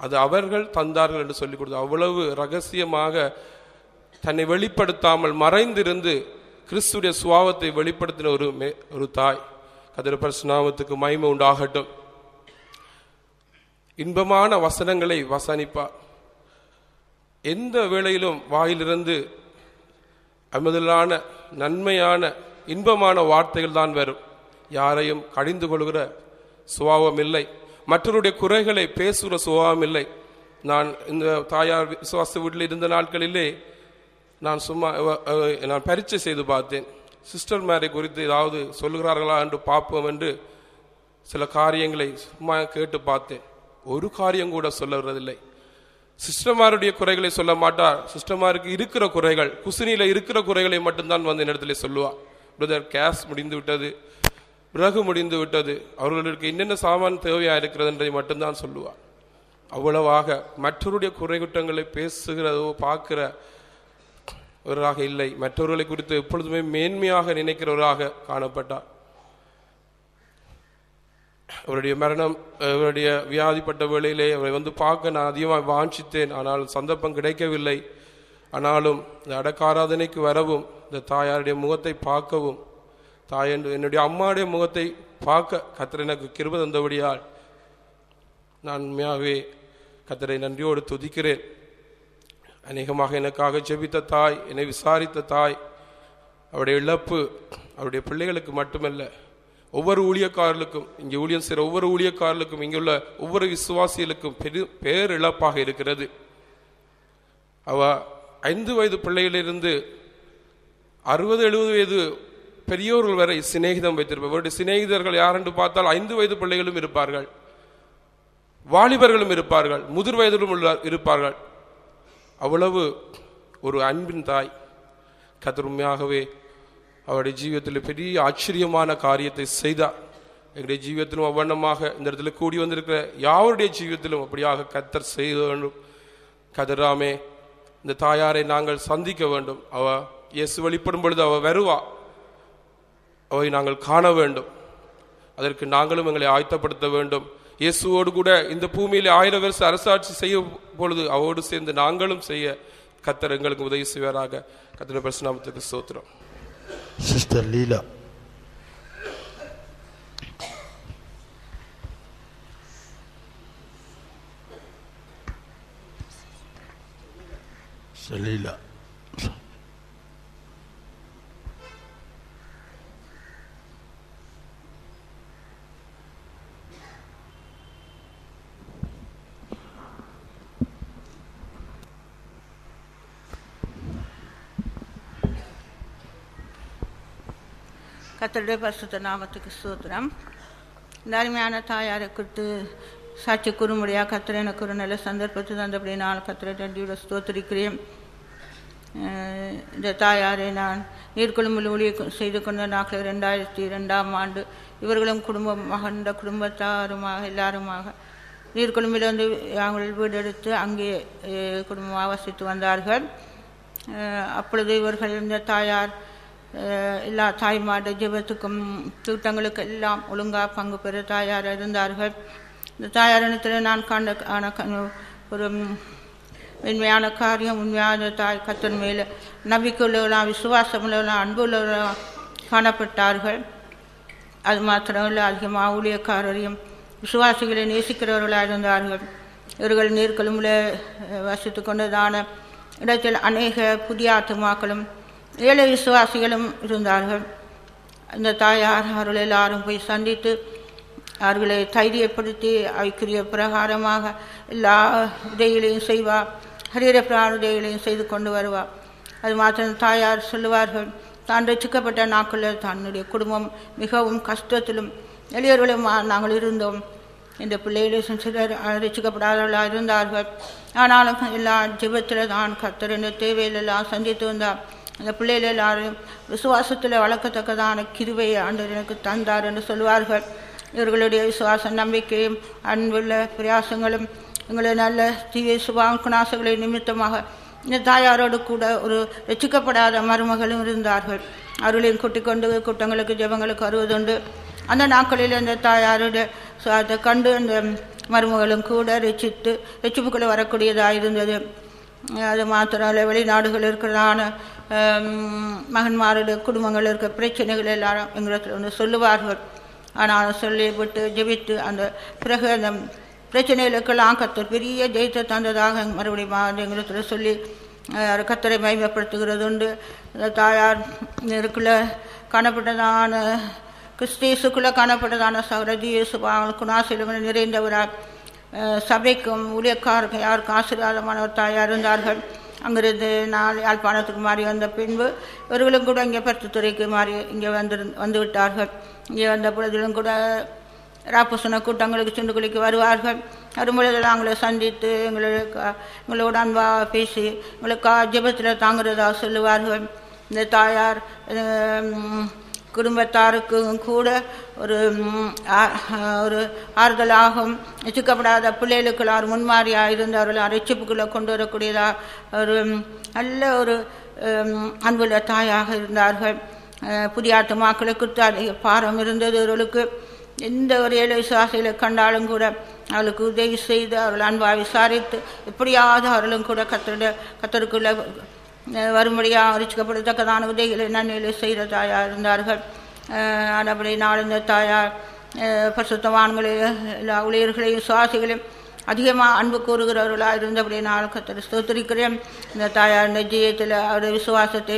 அது அவர்கள் தந்தார்கள் என்று சொல்லிக் கொடுத்தார். அவ்வளவு ரகசியமாக தன்னை வெளிப்படுத்தாமல் மறைந்திருந்து கிறிஸ்துடைய சுபாவத்தை வெளிப்படுத்தின ஒரு தாய். கர்த்தருடைய பரிசுத்த நாமத்துக்கு மகிமை உண்டாகட்டும். இன்பமான வசனங்களை வசனிப்பார். எந்த வேளையிலும் வாயிலிருந்து அமுதலான நன்மையான இன்பமான வார்த்தைகள் தான் வரும். யாரையும் கடிந்து கொள்கிற சுபாவம் இல்லை, மற்றவருடைய குறைகளை பேசுகிற சுபாவம் இல்லை. நான் இந்த தாயார் விசுவாச வீட்டில் இருந்த நாட்களிலே நான் பரீட்சை செய்து பார்த்தேன். சிஸ்டர் மேரை குறித்து ஏதாவது சொல்லுகிறார்களா என்று பார்ப்போம் என்று சில காரியங்களை சும்மா கேட்டு பார்த்தேன். ஒரு காரியம் கூட சொல்லுறதில்லை. சிஸ்டர்மாருடைய குறைகளை சொல்ல மாட்டார். சிஸ்டர்மாருக்கு இருக்கிற குறைகள், குசினியில இருக்கிற குறைகளை மட்டும்தான் வந்து இடத்துல சொல்லுவார். பிரதர், கேஸ் முடிந்து விட்டது, விறகு முடிந்து விட்டது, அவர்களுக்கு என்னென்ன சாமான் தேவையா இருக்கிறது என்பதை மட்டும்தான் சொல்லுவார். அவ்வளவாக மற்றவருடைய குறை குற்றங்களை பேசுகிறதோ பார்க்கிற ஒருவராக இல்லை. மற்றவர்களை குறித்து எப்பொழுதுமே மேன்மையாக நினைக்கிறவராக காணப்பட்டார். அவருடைய மரணம், அவருடைய வியாதிப்பட்ட வேளையிலே அவரை வந்து பார்க்க நான் அதிகமாக வாஞ்சித்தேன். ஆனால் சந்தர்ப்பம் கிடைக்கவில்லை. ஆனாலும் இந்த அடக்காராதனைக்கு வரவும், இந்த தாயாருடைய முகத்தை பார்க்கவும், என்னுடைய அம்மாவுடைய முகத்தை பார்க்க கர்த்தர் எனக்கு கிருபை தந்தபடியால் நான் உண்மையாகவே கர்த்தரை நன்றியோடு துதிக்கிறேன். அநேகமாக எனக்காக ஜெபித்த தாய், என்னை விசாரித்த தாய், அவருடைய இழப்பு அவருடைய பிள்ளைகளுக்கு மட்டுமல்ல, ஒவ்வொரு ஊழியக்காரர்களுக்கும், இங்கே ஊழியம் செய்கிற ஒவ்வொரு ஊழியக்காரர்களுக்கும், இங்குள்ள ஒவ்வொரு விசுவாசிகளுக்கும் பேரிழப்பாக இருக்கிறது. அவ 5 வயது பிள்ளைகளிலிருந்து 60-70 வயது பெரியோர்கள் வரை சிநேகிதம் வைத்திருப்பார். அவருடைய சிநேகிதர்கள் யார் என்று பார்த்தால் 5 வயது பிள்ளைகளும் இருப்பார்கள், வாலிபர்களும் இருப்பார்கள், முதிர் வயதிலும் இருப்பார்கள். அவ்வளவு ஒரு அன்பின் தாய். கர்த்தர் உண்மையாகவே அவருடைய ஜீவியத்தில் பெரிய ஆச்சரியமான காரியத்தை செய்தார். எங்களுடைய ஜீவியத்திலும் அவ்வண்ணமாக இந்த இடத்துல கூடி வந்திருக்கிற யாருடைய ஜீவியத்திலும் அப்படியாக கர்த்தர் செய்ய வேண்டும். கர்த்தராமே இந்த தாயாரை நாங்கள் சந்திக்க வேண்டும். அவ இயேசு வெளிப்படும் பொழுது அவ வருவா, அவை நாங்கள் காண வேண்டும். அதற்கு நாங்களும் எங்களை ஆயத்தப்படுத்த வேண்டும். இயேசுவோடு கூட இந்த பூமியிலே 1000 வருஷம் அரசாட்சி செய்யும் பொழுது அவரோடு சேர்ந்து நாங்களும் செய்ய கர்த்தர் எங்களுக்கு உதவி செய்வாராக. கர்த்தருடைய பரிசுத்த நாமத்துக்கு ஸ்தோத்திரம். சிஸ்டர் லீலா. லீலா கர்த்தருடைய பரிசுத்த நாமத்துக்கு ஸ்தோத்திரம். இந்த அருமையான தாயாரை குறித்து சாட்சி கூறும்படியாக கர்த்தர் எனக்கு ஒரு நல்ல சந்தர்ப்பத்தை தந்தபடி நான் கர்த்தரை நன்றியோட ஸ்தோத்திரிக்கிறேன். இந்த தாயாரை நான் நீர்கொழும்பில் ஊழியம் செய்து கொண்ட நாட்கள் 2002ஆம் ஆண்டு இவர்களும் குடும்பம் மகண்ட குடும்பத்தாருமாக எல்லாருமாக நீர்கொழும்பிலிருந்து அவங்கள் வீடு எடுத்து அங்கே குடும்பமாக வசித்து வந்தார்கள். அப்பொழுது இவர்கள் இந்த தாயார் எல்லா தாய்மாட ஜெபத்துக்கும் கூட்டங்களுக்கு எல்லாம் ஒழுங்காக பங்கு பெற தாயார் இருந்தார்கள். இந்த தாயாரிடத்தில் நான் காண ஒரு உண்மையான காரியம், உண்மையான தாய் கர்த்தர் மேலே நம்பிக்கை உள்ளவர்களாம், விசுவாசம் உள்ளவர்களாம், அன்பு உள்ளவர்களாம் காணப்பட்டார்கள். அது மாத்திரமல்ல, அதிகமாக ஊழியக்காரரையும் விசுவாசிகளை நேசிக்கிறவர்களாக இருந்தார்கள். இவர்கள் நீர்கொழும்பில் வசித்து கொண்டதான இடத்தில் அநேக புதிய ஆத்துமாக்களும் ஏழை விசுவாசிகளும் இருந்தார்கள். இந்த தாயார் அவர்கள் எல்லாரும் போய் சந்தித்து அவர்களை தைரியப்படுத்தி அவைக்குரிய பிரகாரமாக எல்லா உதவிகளையும் செய்வார், ஹரீர பிராண உதவிகளையும் செய்து கொண்டு வருவார். அது மாத்திரம் தாயார் சொல்லுவார்கள், தான் ரட்சிக்கப்பட்ட நாட்களில் தன்னுடைய குடும்பம் மிகவும் கஷ்டத்திலும் எளியவர்களும் நாங்கள் இருந்தோம். இந்த பிள்ளைகளும் சிலர் ரட்சிக்கப்படாதவர்களாக இருந்தார்கள். ஆனாலும் எல்லா ஜெபத்தில் தான் கர்த்தர் இந்த தேவையிலெல்லாம் சந்தித்து வந்தார். அந்த பிள்ளைகள் எல்லாரும் விசுவாசத்தில் வளர்க்கத்தக்கதான கிருபையை ஆண்டவர் எனக்கு தந்தார் என்று சொல்வார்கள். இவர்களுடைய விசுவாச நம்பிக்கையும் அன்புள்ள பிரயாசங்களும் எங்களுடைய நல்ல தீவிர சுபாகுணாசங்களை நிமித்தமாக இந்த தாயாரோடு கூட ஒரு ரட்சிக்கப்படாத மருமகளும் இருந்தார்கள். அவர்களையும் கூட்டிக் கொண்டு கூட்டங்களுக்கு ஜெபங்களுக்கு வருவதுண்டு. அந்த நாட்களில் அந்த தாயாருடைய அதை கண்டு அந்த மருமகளும் கூட ரட்சிப்புக்குள்ளே வரக்கூடியதாக இருந்தது. அது மாத்திரம் வெளிநாடுகள் இருக்கிறதான மகன்மாருடைய குடும்பங்கள் இருக்கிற பிரச்சனைகள் எல்லாரும் எங்களுக்கு வந்து சொல்லுவார்கள். ஆனால் சொல்லிவிட்டு ஜெபித்து அந்த பிறகு அந்த பிரச்சனைகளுக்கெல்லாம் கர்த்தர் பெரிய ஜெயித்த தந்ததாக மறுபடியும் எங்களுக்கு சொல்லி கர்த்தரை மகிமைப்படுத்துகிறது உண்டு. தாயார் இருக்குள்ள காணப்பட்டதான கிறிஸ்தேசுக்குள்ளே காணப்பட்டதான சகரஜி குணாசிலங்கள் நிறைந்தவரார், சபைக்கும் ஊழியக்காரர்கள் யாருக்கும் ஆசீர்வாதமானவர் தாயார் இருந்தார்கள். அங்கிருந்து யாழ்ப்பாணத்துக்கு மாறி வந்த பின்பு இவர்களும் கூட இங்கே பருத்தித்துறைக்கு மாறி இங்கே வந்து விட்டார்கள். இங்கே வந்த பொழுதிலும் கூட ராப்பசன கூட்டங்களுக்கு சுண்டுக்குழிக்கு வருவார்கள். வரும்பொழுது நாங்களை சந்தித்து எங்களோட அன்பாக பேசி எங்களுக்கு ஜெபத்தில் தாங்கிறதா சொல்லுவார்கள். இந்த தாயார் குடும்பத்தாருக்கும் கூட ஒரு ஆறுதலாகவும் ரட்சிக்கப்படாத பிள்ளைகளுக்கு முன்மாறியாக இருந்தவர்கள் ரட்சிப்புக்குள்ளே கொண்டு வரக்கூடியதாக ஒரு நல்ல ஒரு அன்புள்ள தாயாக இருந்தார்கள். புதிய ஆத்துமாக்களுக்கு அதிக பாரம் இருந்தது. அவர்களுக்கு எந்த ஒரு ஏழை விசுவாசிகளை கண்டாலும் கூட அவர்களுக்கு உதவி செய்து அவர்கள் அன்பாக விசாரித்து எப்படியாவது அவர்களும் கூட கத்தருக்குள்ள வரும்படியாக ரட்சிக்கப்படத்தக்கதான உதவிகளை நன்மைகளை செய்த தாயார் இருந்தார்கள். அப்படி நாளந்த தாயார் பரிசுத்தவான்களை எல்லா ஊழியர்களையும் சுவாசிகளையும் அதிகமாக அன்பு கூறுகிறவர்களாக இருந்தபடி நான் கத்தரை ஸ்தோத்திரிக்கிறேன். இந்த தாயார் இந்த ஜெயத்தில் அவருடைய விசுவாசத்தை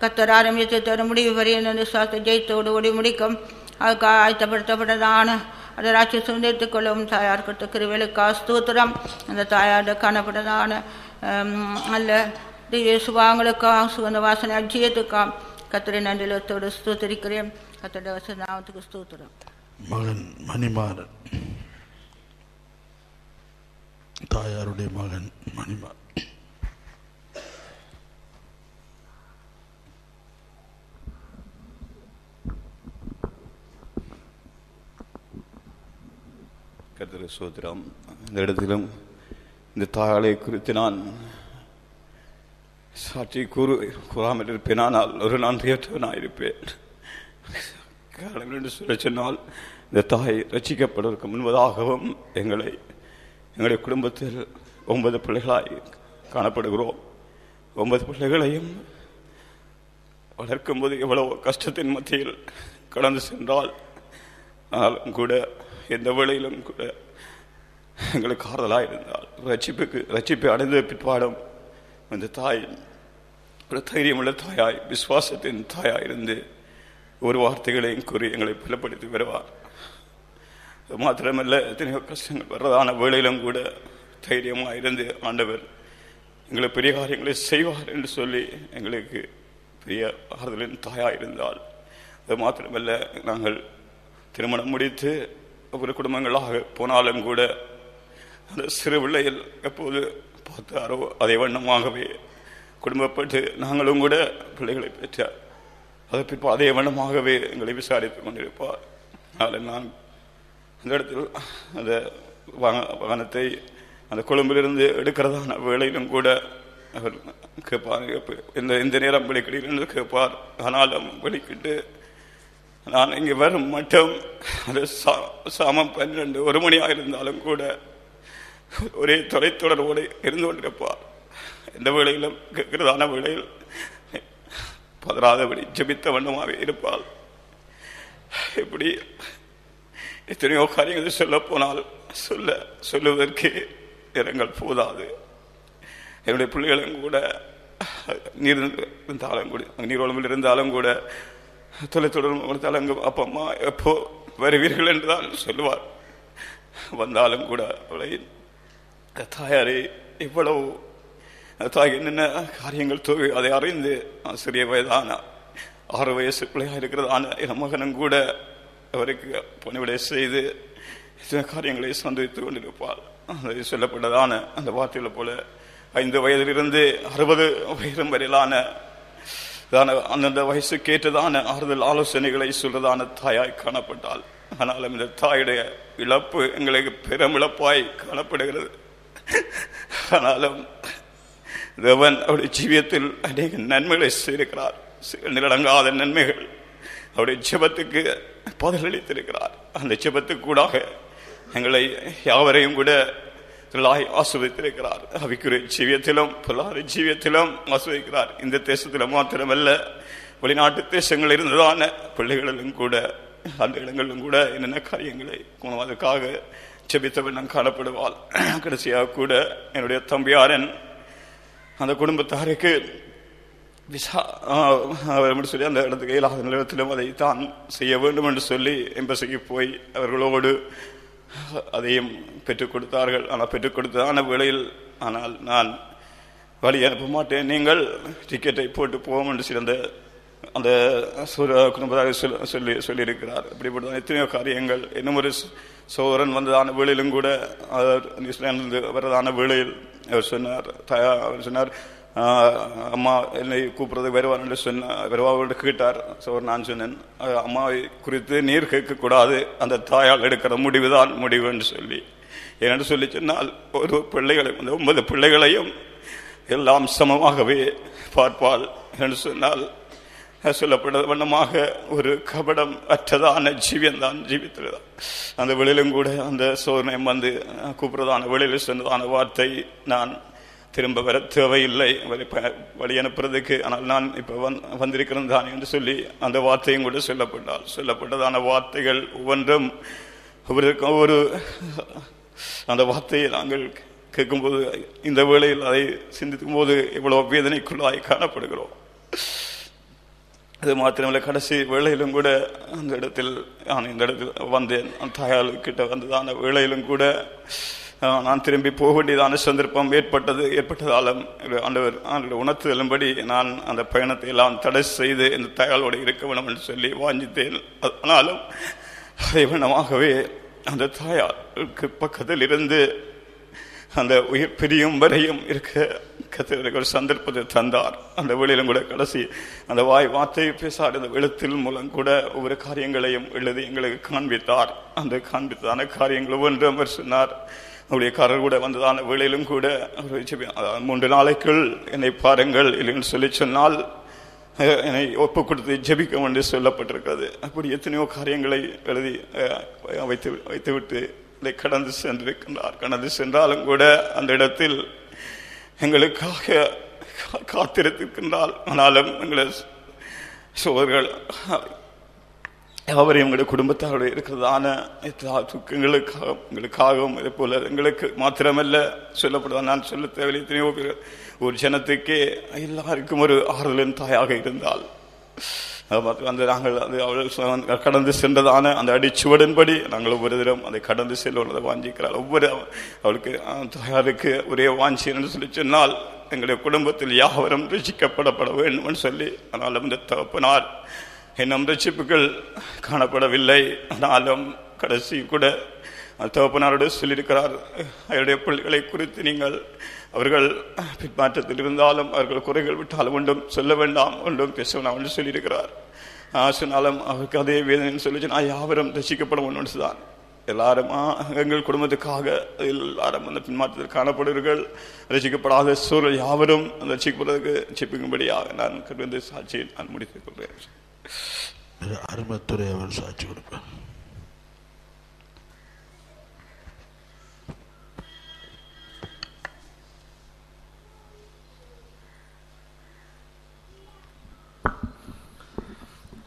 கத்தர் ஆரம்பித்து தர முடிவு வரையும் விசுவாசத்தை ஜெயத்தோடு ஓடி முடிக்கும். அதுக்கு ஆயத்தப்படுத்தப்பட்டதான அதை ராட்சியை சுதந்திரித்துக் கொள்ளும் தாயார் கொடுத்த கிருபைகளுக்கா ஸ்தோத்திரம். அந்த தாயார் காணப்பட்டதான நல்ல திவ்ய சுபாங்களுக்கா சுகந்த வாசனை அஜயத்துக்கா கத்தரை நன்றிலத்தோடு ஸ்தோத்திரிக்கிறேன். கத்தருடைய வசனத்துக்கு ஸ்தோத்திரம். மகன் மணிமாறன், தாயாருடைய மகன் மணிமாறன். கர்த்தருக்கு ஸ்தோத்திரம். இந்த இடத்திலும் இந்த தாயாரை குறித்து நான் சாட்சி கூறாமல் இருப்பேன். ஆனால் ஒரு நன்றியற்றவனாக இருப்பேன். காரணம் என்று சொல்ல சொன்னால், இந்த தாய் ரட்சிக்கப்படுவதற்கு முன்பதாகவும் எங்களுடைய குடும்பத்தில் 9 பிள்ளைகளாய் காணப்படுகிறோம். 9 பிள்ளைகளையும் வளர்க்கும்போது எவ்வளவு கஷ்டத்தின் மத்தியில் கடந்து சென்றால், ஆனாலும் கூட எந்த வேளையிலும் கூட எங்களுக்கு ஆறுதலாக இருந்தால், ரட்சிப்பை அடைந்த பிற்பாடும் அந்த தாய் ஒரு தைரியமுள்ள தாயாய், விசுவாசத்தின் தாயாய் இருந்து ஒரு வார்த்தைகளையும் கூறி எங்களை பலப்படுத்தி வருவார். அது மாத்திரமல்ல, எத்தனையோ கஷ்டங்கள் வர்றதான வேளையிலும் கூட தைரியமாக இருந்து ஆண்டவர் எங்களை பெரிய காரியங்களை செய்வார் என்று சொல்லி எங்களுக்கு பெரிய ஆறுதலின் தாயாக இருந்தால், அது மாத்திரமல்ல, நாங்கள் திருமணம் முடித்து ஒரு குடும்பங்களாக போனாலும் கூட அந்த சிறு பிள்ளையில் எப்போது பார்த்தாரோ அதை வண்ணமாகவே குடும்பப்பட்டு நாங்களும் கூட பிள்ளைகளை பெற்றார். அதை பிற்ப அதே வண்ணமாகவே எங்களை விசாரித்துக் கொண்டிருப்பார். அதனால் நான் அந்த இடத்தில் அந்த வாகனத்தை அந்த கொழும்பிலிருந்து எடுக்கிறதான வேளையிலும் கூட அவர் கேட்பார், இந்த நேரம் வெளிக்கிட்டு என்று கேட்பார். ஆனாலும் வெளிக்கிட்டு நான் இங்கே வரும் மட்டும் அது சாமம் 12 1 மணியாக இருந்தாலும் கூட ஒரே தொலைத்தொடர்போடு இருந்து கொண்டிருப்பார். எந்த வேளையிலும் கேட்கிறதான வேளையில் பதறாதபடி ஜெபித்த வண்ணமாகவே இருப்பாள். இப்படி எத்தனையோ காரியங்கள் சொல்ல போனால் சொல்லுவதற்கு இடங்கள் போதாது. என்னுடைய பிள்ளைகளும் கூட நீர்வளம்பில் இருந்தாலும் கூட தொலைத்தொடர்பு கொடுத்தாலும் அப்பா அம்மா எப்போ வருவீர்கள் என்றுதான் சொல்லுவார். வந்தாலும் கூட அவளை தாயாரே இவ்வளவு தாய் என்னென்ன காரியங்கள் தோவி அதை அறிந்து சிறிய வயதான 6 வயசு பிள்ளையாக இருக்கிறதான என் மகனும் கூட அவருக்கு பணிவிடை செய்து சில காரியங்களை சந்தித்துக் கொண்டிருப்பார். அதை சொல்லப்பட்டதான அந்த வார்த்தைகளை போல 5 வயதிலிருந்து 60 வயது வரையிலான அந்தந்த வயசு கேட்டதான ஆறுதல் ஆலோசனைகளை சொல்றதான தாயாய் காணப்பட்டால், ஆனாலும் இந்த தாயுடைய இழப்பு எங்களுக்கு பெரும் இழப்பாய் காணப்படுகிறது. ஆனாலும் தேவன் அவருடைய ஜீவியத்தில் அநேக நன்மைகளை செய்திருக்கிறார். நிலடங்காத நன்மைகள் அவருடைய ஜெபத்துக்கு பதிலளித்திருக்கிறார். அந்த ஜெபத்துக்கு கூடாக எங்களை யாவரையும் கூட ஆசிர்வதித்திருக்கிறார். அவைக்குரிய ஜீவியத்திலும் பொருளாதார ஜீவியத்திலும் ஆசிர்வதிக்கிறார். இந்த தேசத்தில் மாத்திரமல்ல, வெளிநாட்டு தேசங்கள் இருந்ததான பிள்ளைகளிலும் கூட அந்த இடங்களிலும் கூட என்னென்ன காரியங்களை அதுக்காக ஜெபித்தவன் காணப்படுவாள். கடைசியாக கூட என்னுடைய தம்பியாரன் அந்த குடும்பத்தாருக்கு சொல்லி அந்த இடத்துக்கு இயலாத நிலையத்திலும் அதை தான் செய்ய வேண்டும் என்று சொல்லி எம்பசிக்கு போய் அவர்களோடு அதையும் பெற்றுக் கொடுத்தார்கள். ஆனால் பெற்றுக் கொடுத்ததான வேளையில், ஆனால் நான் வழி அனுப்ப மாட்டேன், நீங்கள் டிக்கெட்டை போட்டு போவோம் என்று சிறந்த அந்த குடும்பத்தாரை சொல்லியிருக்கிறார். அப்படிப்பட்ட எத்தனையோ காரியங்கள். இன்னும் ஒரு சோதரன் வந்ததான வேளையிலும் கூட நியூசிலாந்து வரதான வேளையில் அவர் சொன்னார் அம்மா என்னை கூப்பிடுறது வருவார் என்று வருவாவோடு கேட்டார். நான் சொன்னேன், அம்மாவை குறித்து நீர் கேட்கக்கூடாது, அந்த தாயால் எடுக்கிற முடிவுதான் முடிவு என்று சொல்லி. ஏனென்று சொல்லி சொன்னால் ஒரு பிள்ளைகளையும் அந்த 9 பிள்ளைகளையும் எல்லாம் சமமாகவே பார்ப்பாள் என்று சொன்னால் சொல்லப்பட்ட வண்ணமாக ஒரு கபடம் அற்றதான ஜீவியம்தான் ஜீவித்ததான். அந்த வெளியிலும் கூட அந்த சோதனை வந்து கூப்பிடுறதான வெளியில் சொன்னதான வார்த்தை, நான் திரும்ப வர தேவையில்லை வழி அனுப்புறதுக்கு, ஆனால் நான் இப்போ வந்திருக்கிறேன் தான் என்று சொல்லி அந்த வார்த்தையும் கூட சொல்லப்பட்டதான வார்த்தைகள் ஒவ்வொன்றும் ஒவ்வொரு அந்த வார்த்தையை நாங்கள் கேட்கும்போது இந்த வேளையில் அதை சிந்திக்கும் போது இவ்வளவு வேதனைக்குள்ளாய் காணப்படுகிறோம். அது மாத்திரமில்லை, கடைசி வேளையிலும் கூட அந்த இடத்தில் இந்த இடத்தில் வந்தேன். தாயால் கிட்ட வந்ததான வேளையிலும் கூட நான் திரும்பி போக வேண்டியதான சந்தர்ப்பம் ஏற்பட்டதாலும் ஆண்டவர் உணர்த்துதலும்படி நான் அந்த பயணத்தை எல்லாம் தடை செய்து இந்த தாயாளோடு இருக்க வேண்டும் என்று சொல்லி வாஞ்சித்தேன். ஆனாலும் அதை வண்ணமாகவே அந்த தாயாருக்கு பக்கத்தில் இருந்து அந்த உயிர் பிரியும் வரையும் இருக்க ஒரு சந்தர்ப்பத்தை தந்தார். அந்த வேளையிலும் கூட கடைசி அந்த வார்த்தையை பேசாத அந்த எழுத்தில் மூலம் கூட ஒவ்வொரு காரியங்களையும் எழுதி எங்களுக்கு காண்பித்தார். அந்த காண்பித்ததான காரியங்கள் ஒவ்வொன்றும் அவர் சொன்னார். அவருடைய காரர் கூட வந்ததான வேளையிலும் கூட 3 நாளைக்குள் என்னை பாருங்கள் இல்லைன்னு சொல்லி சொன்னால் என்னை ஒப்பு கொடுத்து ஜெபிக்க என்று சொல்லப்பட்டிருக்கிறது. அப்படி எத்தனையோ காரியங்களை எழுதி வைத்துவிட்டு இதை கடந்து சென்றிருக்கின்றார். கடந்து சென்றாலும் கூட அந்த இடத்தில் எங்களுக்காக காத்திருக்கின்றால், ஆனாலும் எங்கள் சோதர்கள் அவரையும் எங்களுடைய குடும்பத்தாருடைய இருக்கிறதான எங்களுக்காகவும் இதே போல எங்களுக்கு மாத்திரமல்ல சொல்லப்படுவா, நான் சொல்ல தேவையில்லை, எத்தனையோ பேர் ஒரு ஜனத்துக்கே எல்லாருக்கும் ஒரு ஆறுதலின் தாயாக இருந்தால் அந்த நாங்கள் அவள் கடந்து சென்றதான அந்த அடிச்சுவடன்படி நாங்கள் ஒவ்வொரு தினம் அதை கடந்து செல்வதை வாஞ்சிக்கிறாள். அவளுக்கு தாயாருக்கு ஒரே வாஞ்சி என்று சொல்லி சொன்னால் எங்களுடைய குடும்பத்தில் யாவரும் ரசிக்கப்படப்பட வேண்டும் என்று சொல்லி. ஆனாலும் இந்த தகப்பனார் இன்னும் ரட்சிப்புகள் காணப்படவில்லை. ஆனாலும் கடைசி கூட தகப்பனாரோடு சொல்லியிருக்கிறார், அவருடைய பிள்ளைகளை குறித்து நீங்கள் அவர்கள் பின்மாற்றத்தில் இருந்தாலும் அவர்கள் குறைகள் விட்டாலும் ஒன்றும் சொல்ல வேண்டாம், ஒன்றும் பேச வேண்டாம் என்று சொல்லியிருக்கிறார். சொன்னாலும் அவருக்கு அதே வேதனை சொல்லி நான் யாவரும் ரசிக்கப்படும் ஒன்று தான். எல்லாரும் எங்கள் குடும்பத்துக்காக எல்லாரும் அந்த பின்மாற்றத்தில் காணப்படுவீர்கள். ரசிக்கப்படாத சூழல் யாவரும் ரசிக்கப்படுவதற்கு செப்பிக்கும்படியாக நான் கண்டு சாட்சியை நான் முடித்துக் கொள்கிறேன். அருமத்துறை அவர் சாட்சி கொடுப்பார்.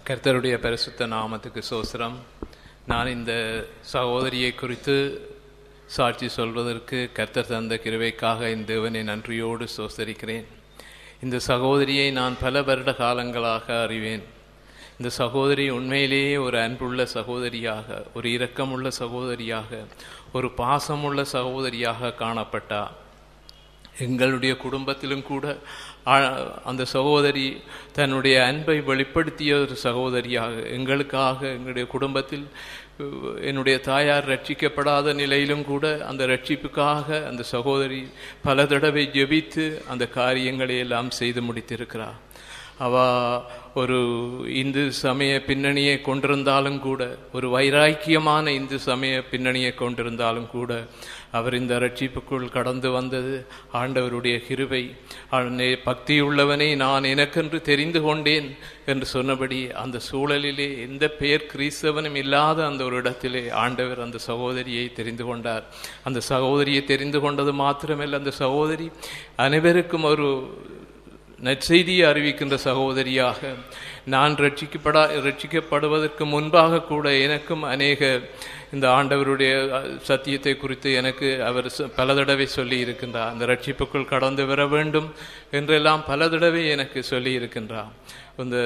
கர்த்தருடைய பரிசுத்த நாமத்துக்கு சோஸ்திரம். நான் இந்த சகோதரியை குறித்து சாட்சி சொல்வதற்கு கர்த்தர் தந்த கிருபைக்காக இந்த தேவனை நன்றியோடு சோஸ்தரிக்கிறேன். இந்த சகோதரியை நான் பல வருட காலங்களாக அறிவேன். இந்த சகோதரி உண்மையிலேயே ஒரு அன்புள்ள சகோதரியாக, ஒரு இரக்கமுள்ள சகோதரியாக, ஒரு பாசமுள்ள சகோதரியாக காணப்பட்டார். எங்களுடைய குடும்பத்திலும் கூட அந்த சகோதரி தன்னுடைய அன்பை வெளிப்படுத்திய ஒரு சகோதரியாக, எங்களுக்காக எங்களுடைய குடும்பத்தில் என்னுடைய தாயார் ரட்சிக்கப்படாத நிலையிலும் கூட அந்த ரட்சிப்புக்காக அந்த சகோதரி பல தடவை ஜெபித்து அந்த காரியங்களை எல்லாம் செய்து முடித்திருக்கிறார். ஒரு இந்து சமய பின்னணியை கொண்டிருந்தாலும் கூட, ஒரு வைராக்கியமான இந்து சமய பின்னணியை கொண்டிருந்தாலும் கூட, அவர் இந்த ரட்சிப்புக்குள் கடந்து வந்தது ஆண்டவருடைய கிருபை. பக்தியுள்ளவனை நான் எனக்கென்று தெரிந்து கொண்டேன் என்று சொன்னபடி அந்த சூழலிலே எந்த பெயர் கிறிஸ்தவனும் இல்லாத அந்த ஒரு இடத்திலே ஆண்டவர் அந்த சகோதரியை தெரிந்து கொண்டார். அந்த சகோதரியை தெரிந்து கொண்டது மாத்திரமல்ல, அந்த சகோதரி அனைவருக்கும் ஒரு நற்செய்தியை அறிவிக்கின்ற சகோதரியாக, நான் ரட்சிக்கப்படுவதற்கு முன்பாக கூட எனக்கும் அநேக இந்த ஆண்டவருடைய சத்தியத்தை குறித்து எனக்கு அவர் பல தடவை சொல்லி இருக்கின்றார். அந்த ரட்சிப்புக்குள் கடந்து வர வேண்டும் என்றெல்லாம் பல தடவை எனக்கு சொல்லி இருக்கின்றார். இந்த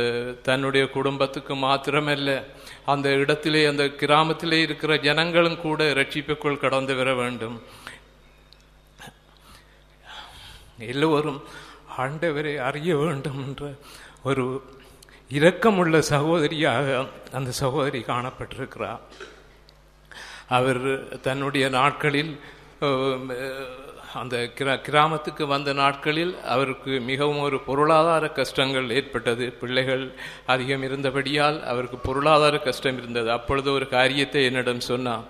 தன்னுடைய குடும்பத்துக்கு மாத்திரமல்ல, அந்த இடத்திலே அந்த கிராமத்திலே இருக்கிற ஜனங்களும் கூட ரட்சிப்புக்குள் கடந்து வர வேண்டும். எல்லோரும் ஆண்டவரை அறிய வேண்டும் என்ற ஒரு இரக்கமுள்ள சகோதரியாக அந்த சகோதரி காணப்பட்டிருக்கிறார். அவர் தன்னுடைய நாட்களில் அந்த கிராமத்துக்கு வந்த நாட்களில் அவருக்கு மிகவும் ஒரு பொருளாதார கஷ்டங்கள் ஏற்பட்டது. பிள்ளைகள் அதிகம் இருந்தபடியால் அவருக்கு பொருளாதார கஷ்டம் இருந்தது. அப்பொழுது ஒரு காரியத்தை என்னிடம் சொன்னார்.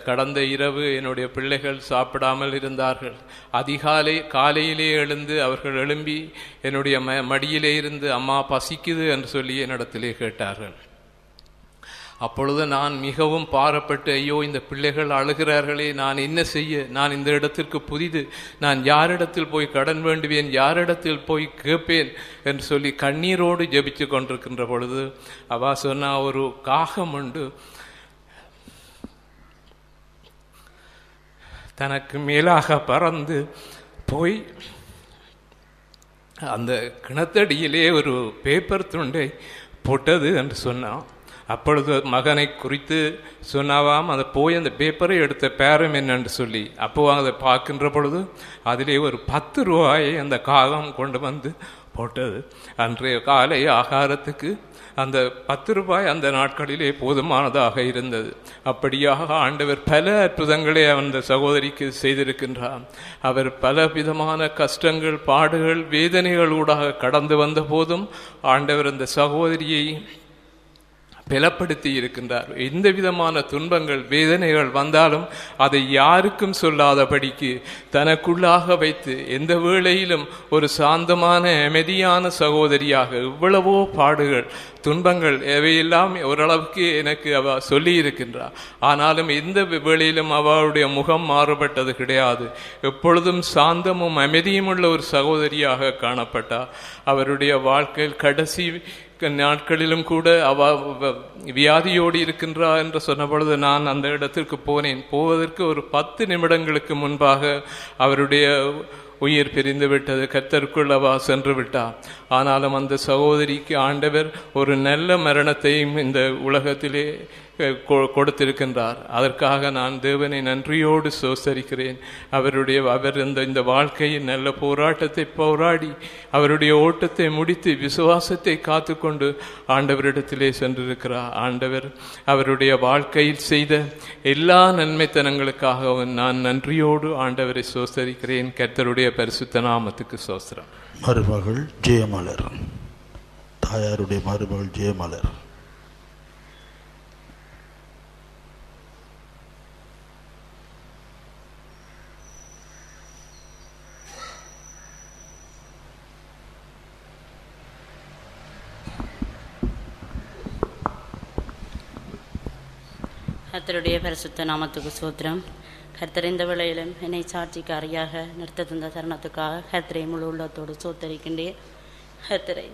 கடந்த இரவு என்னுடைய பிள்ளைகள் சாப்பிடாமல் இருந்தார்கள். காலையிலே எழுந்து அவர்கள் எழும்பி என்னுடைய மடியிலே இருந்து அம்மா பசிக்குது என்று சொல்லி என்னிடத்திலே கேட்டார்கள். அப்பொழுது நான் மிகவும் பாரப்பட்டு, ஐயோ இந்த பிள்ளைகள் அழுகிறார்களே, நான் என்ன செய்ய, நான் இந்த இடத்திற்கு புதிது, நான் யாரிடத்தில் போய் கடன் வேண்டுவேன், யாரிடத்தில் போய் கேட்பேன் என்று சொல்லி கண்ணீரோடு ஜெபித்து கொண்டிருக்கின்ற பொழுது அவ சொன்னா, ஒரு காகம் உண்டு தனக்கு மேலாக பறந்து போய் அந்த கிணத்தடியிலே ஒரு பேப்பர் துண்டை போட்டது என்று சொன்னான். அப்பொழுது மகனை குறித்து சொன்னாவாம், அதை போய் அந்த பேப்பரை எடுத்த பேரம் என்னன்னு சொல்லி. அப்போ அதை பார்க்கின்ற பொழுது அதிலே ஒரு 10 ரூபாயை அந்த காகம் கொண்டு வந்து போட்டது. அன்றைய காலை ஆகாரத்துக்கு அந்த 10 ரூபாய் அந்த நாட்களிலே போதுமானதாக இருந்தது. அப்படியாக ஆண்டவர் பல அற்புதங்களை அந்த சகோதரிக்கு செய்திருக்கின்றார். அவர் பல விதமான கஷ்டங்கள், பாடுகள், வேதனைகளூடாக கடந்து வந்த போதும் ஆண்டவர் அந்த சகோதரியை பலப்படுத்தி இருக்கின்றார். எந்த விதமான துன்பங்கள், வேதனைகள் வந்தாலும் அதை யாருக்கும் சொல்லாதபடிக்கு தனக்குள்ளாக வைத்து எந்த வேளையிலும் ஒரு சாந்தமான அமைதியான சகோதரியாக, இவ்வளவோ பாடுகள், துன்பங்கள் எவையெல்லாம் ஓரளவுக்கு எனக்கு அவ சொல்லி இருக்கின்றார். ஆனாலும் எந்த வேளையிலும் அவளுடைய முகம் மாறுபட்டது கிடையாது. எப்பொழுதும் சாந்தமும் அமைதியும் உள்ள ஒரு சகோதரியாக காணப்பட்டார். அவருடைய வாழ்க்கையில் கடைசி நாட்களிலும் கூட அவ வியாதியோடு இருக்கின்றார் என்று சொன்ன பொழுது நான் அந்த இடத்திற்கு போனேன். போவதற்கு ஒரு 10 நிமிடங்களுக்கு முன்பாக அவருடைய உயிர் பிரிந்து விட்டது. கர்த்தருக்குள் அவ சென்று விட்டார். ஆனாலும் அந்த சகோதரிக்கு ஆண்டவர் ஒரு நல்ல மரணத்தையும் இந்த உலகத்திலே கொடுத்திருக்கின்றார். அதற்காக நான் தேவனை நன்றியோடு சோசரிக்கிறேன். அவர் இந்த வாழ்க்கையின் நல்ல போராட்டத்தை போராடி அவருடைய ஓட்டத்தை முடித்து விசுவாசத்தை காத்து கொண்டு ஆண்டவரிடத்திலே சென்றிருக்கிறார். ஆண்டவர் அவருடைய வாழ்க்கையில் செய்த எல்லா நன்மைத்தனங்களுக்காகவும் நான் நன்றியோடு ஆண்டவரை சோசரிக்கிறேன். கர்த்தருடைய பரிசுத்த நாமத்துக்கு சோஸ்திரம். மருமகள் ஜெயமலர், தாயாருடைய மருமகள் ஜெயமலர். கர்த்தருடைய பரிசுத்த நாமத்துக்கு சோத்திரம். கர்த்தர் இந்த வேளையிலும் என்னை சாட்சிக்காரியாக நிறுத்த தந்த தருணத்துக்காக கர்த்தரை முழு உள்ளத்தோடு சோத்தரிக்கின்றேன். கர்த்தரை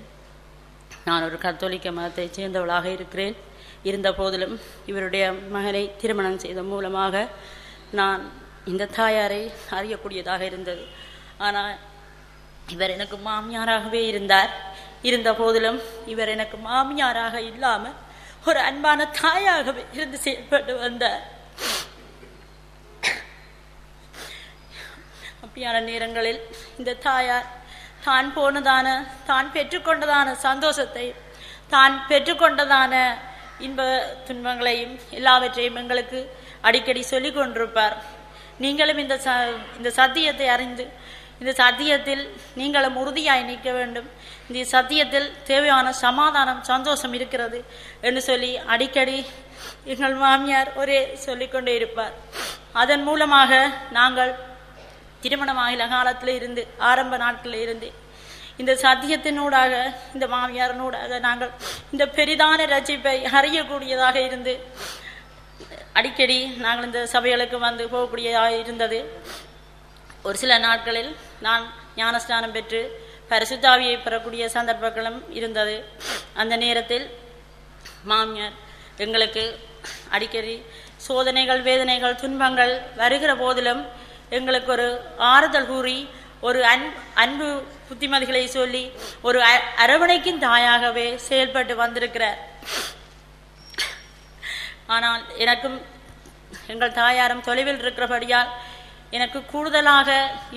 நான் ஒரு கத்தோலிக்க மதத்தைச் சேர்ந்தவளாக இருக்கிறேன். இருந்த போதிலும் இவருடைய மகனை திருமணம் செய்த மூலமாக நான் இந்த தாயாரை அறியக்கூடியதாக இருந்தது. ஆனால் இவர் எனக்கு மாமியாராகவே இருந்தார். இருந்த போதிலும் இவர் எனக்கு மாமியாராக இல்லாமல் ஒரு அன்பான தாயாகவே இருந்து செயல்பட்டு வந்தார். அப்படியான நேரங்களில் இந்த தாயார் தான் பெற்றுக்கொண்டதான சந்தோஷத்தை, தான் பெற்றுக்கொண்டதான இன்ப துன்பங்களையும் எல்லாவற்றையும் எங்களுக்கு அடிக்கடி சொல்லிக் கொண்டிருப்பார். நீங்களும் இந்த சத்தியத்தை அறிந்து இந்த சத்தியத்தில் நீங்களும் உறுதியாய் நிற்க வேண்டும். இந்த சத்தியத்தில் தேவையான சமாதானம், சந்தோஷம் இருக்கிறது என்று சொல்லி அடிக்கடி எங்கள் மாமியார் ஒரே சொல்லிக்கொண்டே இருப்பார். அதன் மூலமாக நாங்கள் திருமணமாகிற காலத்தில் இருந்து, ஆரம்ப நாட்களில் இருந்து இந்த சத்தியத்தினூடாக, இந்த மாமியாரினூடாக நாங்கள் இந்த பெரிதான ரட்சிப்பை அறியக்கூடியதாக இருந்து அடிக்கடி நாங்கள் இந்த சபைகளுக்கு வந்து போகக்கூடியதாக இருந்தது. ஒரு சில நாட்களில் நான் ஞானஸ்நானம் பெற்று பரிசுத்தாவியை பெறக்கூடிய சந்தர்ப்பங்களும் இருந்தது. அந்த நேரத்தில் மாமியார் எங்களுக்கு அடிக்கடி சோதனைகள், வேதனைகள், துன்பங்கள் வருகிற போதிலும் எங்களுக்கு ஒரு ஆறுதல் கூறி, ஒரு அன்பு புத்திமதிகளை சொல்லி, ஒரு அரவணைக்கும் தாயாகவே செயல்பட்டு வந்திருக்கிறார். ஆனால் எனக்கும் எங்கள் தாயாரும் தொலைவில் இருக்கிறபடியால் எனக்கு கூடுதலாக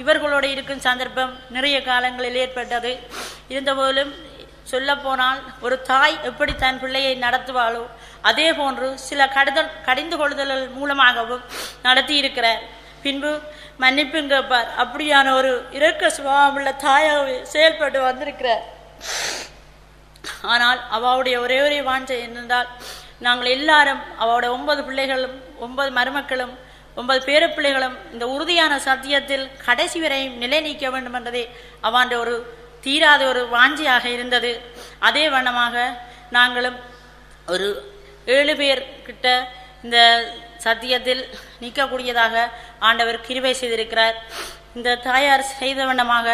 இவர்களோடு இருக்கும் சந்தர்ப்பம் நிறைய காலங்களில் ஏற்பட்டது. இருந்தபோதிலும் சொல்லப்போனால் ஒரு தாய் எப்படி தன் பிள்ளையை நடத்துவாளோ அதே போன்று சில கடிந்து கொள்ளுதல்கள் மூலமாகவும் நடத்தி இருக்கிறார். பின்பு மன்னிப்பும் கேட்பார். அப்படியான ஒரு இரக்க சுபாவமுள்ள தாயாகவே செயல்பட்டு வந்திருக்கிறார். ஆனால் அவளுடைய ஒரே வாஞ்சை என்னென்றால், நாங்கள் எல்லாரும் அவளுடைய 9 பிள்ளைகளும் 9 மருமக்களும் 9 பேர பிள்ளைகளும் இந்த உறுதியான சத்தியத்தில் கடைசி வரையும் நிலை நீக்க வேண்டும் என்றதே அவன் ஒரு தீராத ஒரு வாஞ்சியாக இருந்தது. அதே வண்ணமாக நாங்களும் ஒரு 7 பேர் கிட்ட இந்த சத்தியத்தில் நிற்கக்கூடியதாக ஆண்டவர் கிருபை செய்திருக்கிறார். இந்த தாயார் செய்த வண்ணமாக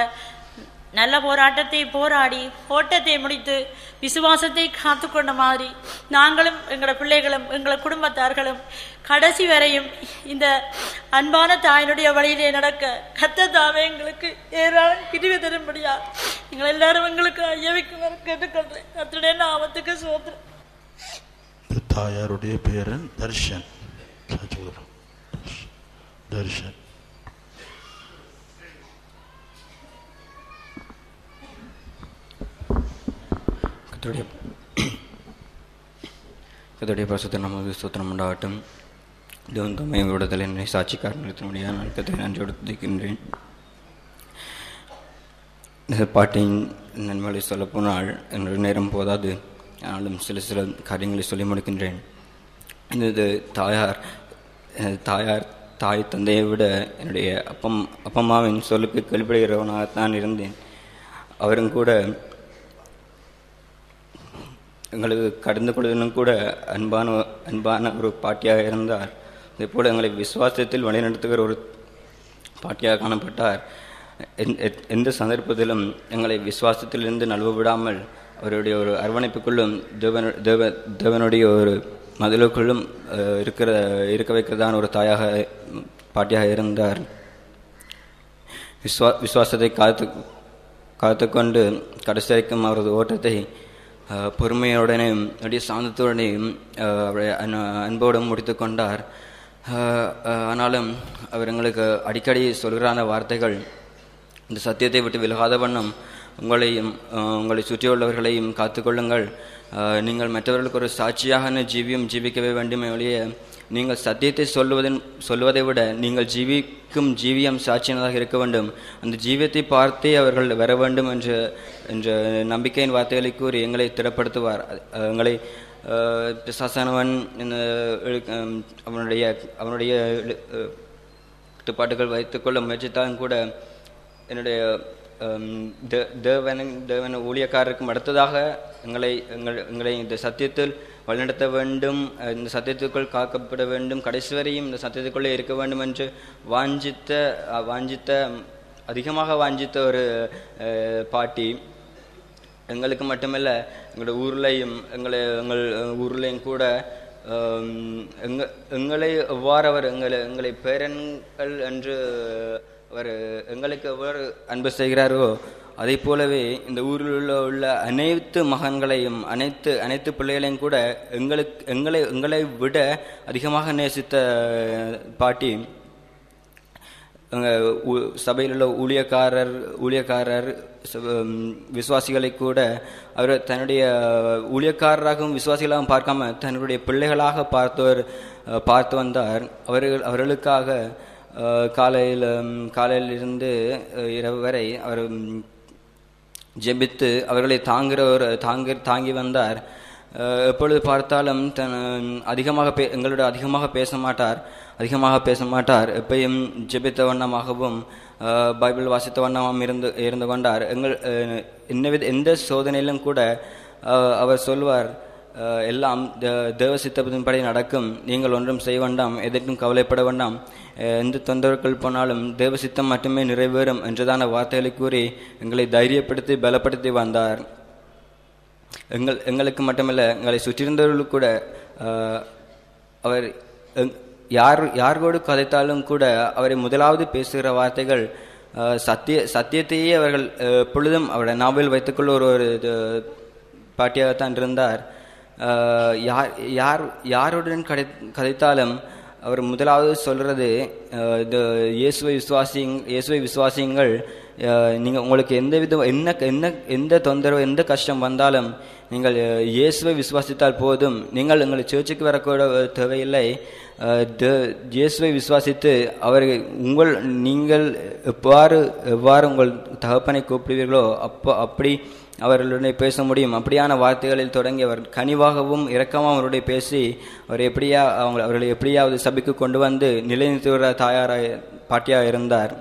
நல்ல போராட்டத்தை போராடி ஓட்டத்தை முடித்து விசுவாசத்தை காத்து கொண்ட மாதிரி நாங்களும் எங்களோட பிள்ளைகளும் எங்களோட குடும்பத்தார்களும் கடைசி வரையும் இந்த அன்பான தாயினுடைய வழியிலே நடக்க கர்த்தர் தாமே எங்களுக்கு ஏராளம் கிருபை தரும்படியா நீங்கள் எல்லாரும் எங்களுக்கு ஐயவிக்கு கேட்டுக்கொள்றேன். கர்த்தருடைய நாமத்துக்கு சோத்திரம். தாயாருடைய பேரன் தர்ஷன். தர்ஷன் கர்த்தருடைய பரிசுத்த நாமத்துக்கு ஸ்தோத்திரம் உண்டாகட்டும். தேவன் தம்மை விடுதலை என்னை சாட்சிக்காரன் நிறுத்தினுடைய நான் கர்த்தரை நன்றியோடு துதிக்கின்றேன். இந்த பாட்டின் நன்மைகளை சொல்லப்போனால் என்னுடைய நேரம் போதாது. ஆனாலும் சில காரியங்களை சொல்லி முடிக்கின்றேன். இந்த தாய் தந்தையை விட என்னுடைய அப்பம்மாவின் சொல்லுக்கு கீழ்ப்படுகிறவனாகத்தான் இருந்தேன். அவரும் கூட எங்களுக்கு கடந்து கொள்வதும் கூட அன்பான ஒரு பாட்டியாக இருந்தார். இதே போல எங்களை விசுவாசத்தில் வழிநடத்துகிற ஒரு பாட்டியாக காணப்பட்டார். எந்த சந்தர்ப்பத்திலும் எங்களை விசுவாசத்திலிருந்து நழுவ விடாமல் அவருடைய ஒரு அரவணைப்புக்குள்ளும் தேவனுடைய ஒரு மதிலுக்குள்ளும் இருக்க வைக்கிறதான ஒரு பாட்டியாக இருந்தார். விசுவாசத்தை காத்துக்கொண்டு கடைசி வரைக்கும் அவரது ஓட்டத்தை பொறுமையுடனேயும் அப்படியே சாந்தத்துடனேயும் அன்போடும் முடித்து கொண்டார். ஆனாலும் அவர் எங்களுக்கு அடிக்கடி சொல்கிறான வார்த்தைகள், இந்த சத்தியத்தை விட்டு விலகாத வண்ணம் உங்களையும் உங்களை சுற்றியுள்ளவர்களையும் காத்துக்கொள்ளுங்கள். நீங்கள் மற்றவர்களுக்கு ஒரு சாட்சியாக ஜீவிக்கவே வேண்டுமே ஒழிய நீங்கள் சத்தியத்தை சொல்வதை விட நீங்கள் ஜீவிக்கும் ஜீவியம் சாட்சியானதாக இருக்க வேண்டும். அந்த ஜீவியத்தை பார்த்தே அவர்கள் வர வேண்டும் என்ற நம்பிக்கையின் வார்த்தைகளை கூறி எங்களை திடப்படுத்துவார். எங்களை பிசாசானவன் அவனுடைய கட்டுப்பாட்டுகள் வைத்துக்கொள்ள முயற்சித்தாலும் கூட என்னுடைய தேவன் ஊழியக்காரருக்கும் அடுத்ததாக எங்களை இந்த சத்தியத்தில் வழிநடத்த வேண்டும், இந்த சத்தியத்துக்குள் காக்கப்பட வேண்டும், கடைசி வரையும் இந்த சத்தியத்துக்குள்ளே இருக்க வேண்டும் என்று அதிகமாக வாஞ்சித்த ஒரு பாட்டி. எங்களுக்கு மட்டுமல்ல, எங்களுடைய எங்கள் ஊர்லையும் கூட எங்களை எவ்வாறு அவர் எங்களை பேரன்கள் என்று அவர் எங்களுக்கு எவ்வாறு அன்பு செய்கிறாரோ அதே போலவே இந்த ஊரில் உள்ள அனைத்து மகன்களையும் அனைத்து பிள்ளைகளையும் கூட எங்களை விட அதிகமாக நேசித்த பாட்டி. சபையில் உள்ள ஊழியக்காரர் விசுவாசிகளை கூட அவர் தன்னுடைய ஊழியக்காரராகவும் விசுவாசிகளாகவும் பார்க்காம தன்னுடைய பிள்ளைகளாக பார்த்து வந்தார். அவர்களுக்காக காலையிலிருந்து இரவு வரை அவர் ஜெபித்து அவர்களை தாங்கி வந்தார். எப்பொழுது பார்த்தாலும் அதிகமாக பேச மாட்டார். எப்பயும் ஜெபித்த வண்ணமாகவும் பைபிள் வாசித்த வண்ணமாகவும் இருந்து கொண்டார். எந்த சோதனையிலும் கூட அவர் சொல்வார், எல்லாம் தேவ சித்தத்தின்படி நடக்கும், நீங்கள் ஒன்றும் செய்ய வேண்டாம், எதற்கும் கவலைப்பட வேண்டாம், எந்த தொந்தரவுகள் போனாலும் தேவ சித்தம் மட்டுமே நிறைவேறும் என்றதான வார்த்தைகளை கூறி எங்களை தைரியப்படுத்தி பலப்படுத்தி வந்தார். எங்களுக்கு மட்டுமல்ல, எங்களை சுற்றியிருந்தவர்களுக்கு கூட அவர் யாரோடு கதைத்தாலும் கூட அவரை முதலாவது பேசுகிற வார்த்தைகள் சத்தியத்தையே அவர்கள் எப்பொழுதும் அவருடைய நாவல் வைத்துக்கொள்ள ஒரு பாட்டியாகத்தான் இருந்தார். யாருடன் கதைத்தாலும் அவர் முதலாவது சொல்றது, இயேசுவை விசுவாசியுங்கள். நீங்கள் உங்களுக்கு எந்த தொந்தரவு எந்த கஷ்டம் வந்தாலும் நீங்கள் இயேசுவை விசுவாசித்தால் போதும். நீங்கள் எங்களை சர்ச்சுக்கு வரக்கூட தேவையில்லை. இயேசுவை விசுவாசித்து நீங்கள் எவ்வாறு உங்கள் தகப்பனை கூப்பிடுவீர்களோ அப்படி அவர்களுடைய பேச முடியும். அப்படியான வார்த்தைகளில் தொடங்கி அவர் கனிவாகவும் இரக்கமாக அவருடைய பேசி அவர்களை எப்படியாவது சபைக்கு கொண்டு வந்து நிலைநிறுத்துகிற பாட்டியாக இருந்தார்.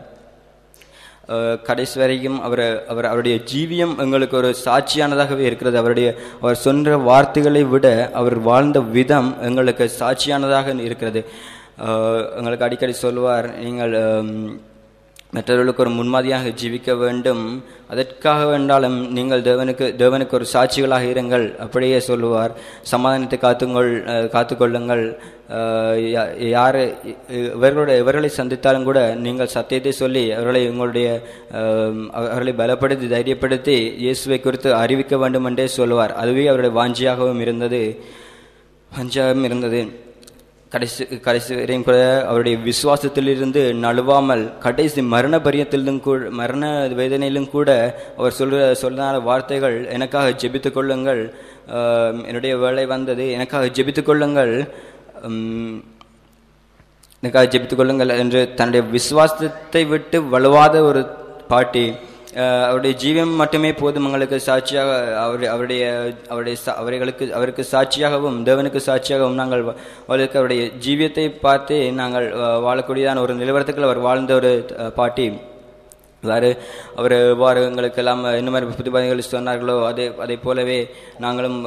கடைசி வரைக்கும் அவருடைய ஜீவியம் எங்களுக்கு ஒரு சாட்சியானதாகவே இருக்கிறது. அவர் சொன்ன வார்த்தைகளை விட அவர் வாழ்ந்த விதம் எங்களுக்கு சாட்சியானதாக இருக்கிறது. எங்களுக்கு அடிக்கடி சொல்வார், நீங்கள் மற்றவர்களுக்கு ஒரு முன்மாதிரியாக ஜீவிக்க வேண்டும், அதற்காக வேண்டாலும் நீங்கள் தேவனுக்கு ஒரு சாட்சிகளாக இருங்கள். அப்படியே சொல்லுவார். சமாதானத்தை காத்துக்கொள்ளுங்கள். இவர்களை சந்தித்தாலும் கூட நீங்கள் சத்தியத்தை சொல்லி அவர்களை பலப்படுத்தி தைரியப்படுத்தி இயேசுவை குறித்து அறிவிக்க வேண்டும் என்றே சொல்லுவார். அதுவே அவருடைய வாஞ்சியாகவும் இருந்தது. கடைசி வரையும் கூட அவருடைய விசுவாசத்திலிருந்து நழுவாமல் கடைசி மரண வேதனையிலும் கூட அவர் சொல்ற வார்த்தைகள், எனக்காக ஜெபித்துக் கொள்ளுங்கள், என்னுடைய வேலை வந்தது, எனக்காக ஜெபித்துக் கொள்ளுங்கள் என்று தன்னுடைய விசுவாசத்தை விட்டு வலுவாத ஒரு பாட்டி. அவருடைய ஜீவம் மட்டுமே போதும் எங்களுக்கு சாட்சியாக, அவருக்கு சாட்சியாகவும் தேவனுக்கு சாட்சியாகவும் நாங்கள் அவருடைய ஜீவியத்தை பார்த்து நாங்கள் வாழக்கூடியதான ஒரு நிலவரத்துக்கு அவர் வாழ்ந்த ஒரு பாட்டி. அவர் எவ்வாறு எங்களுக்கெல்லாம் என்ன மாதிரி புத்திபாதிகள் சொன்னார்களோ அதே போலவே நாங்களும்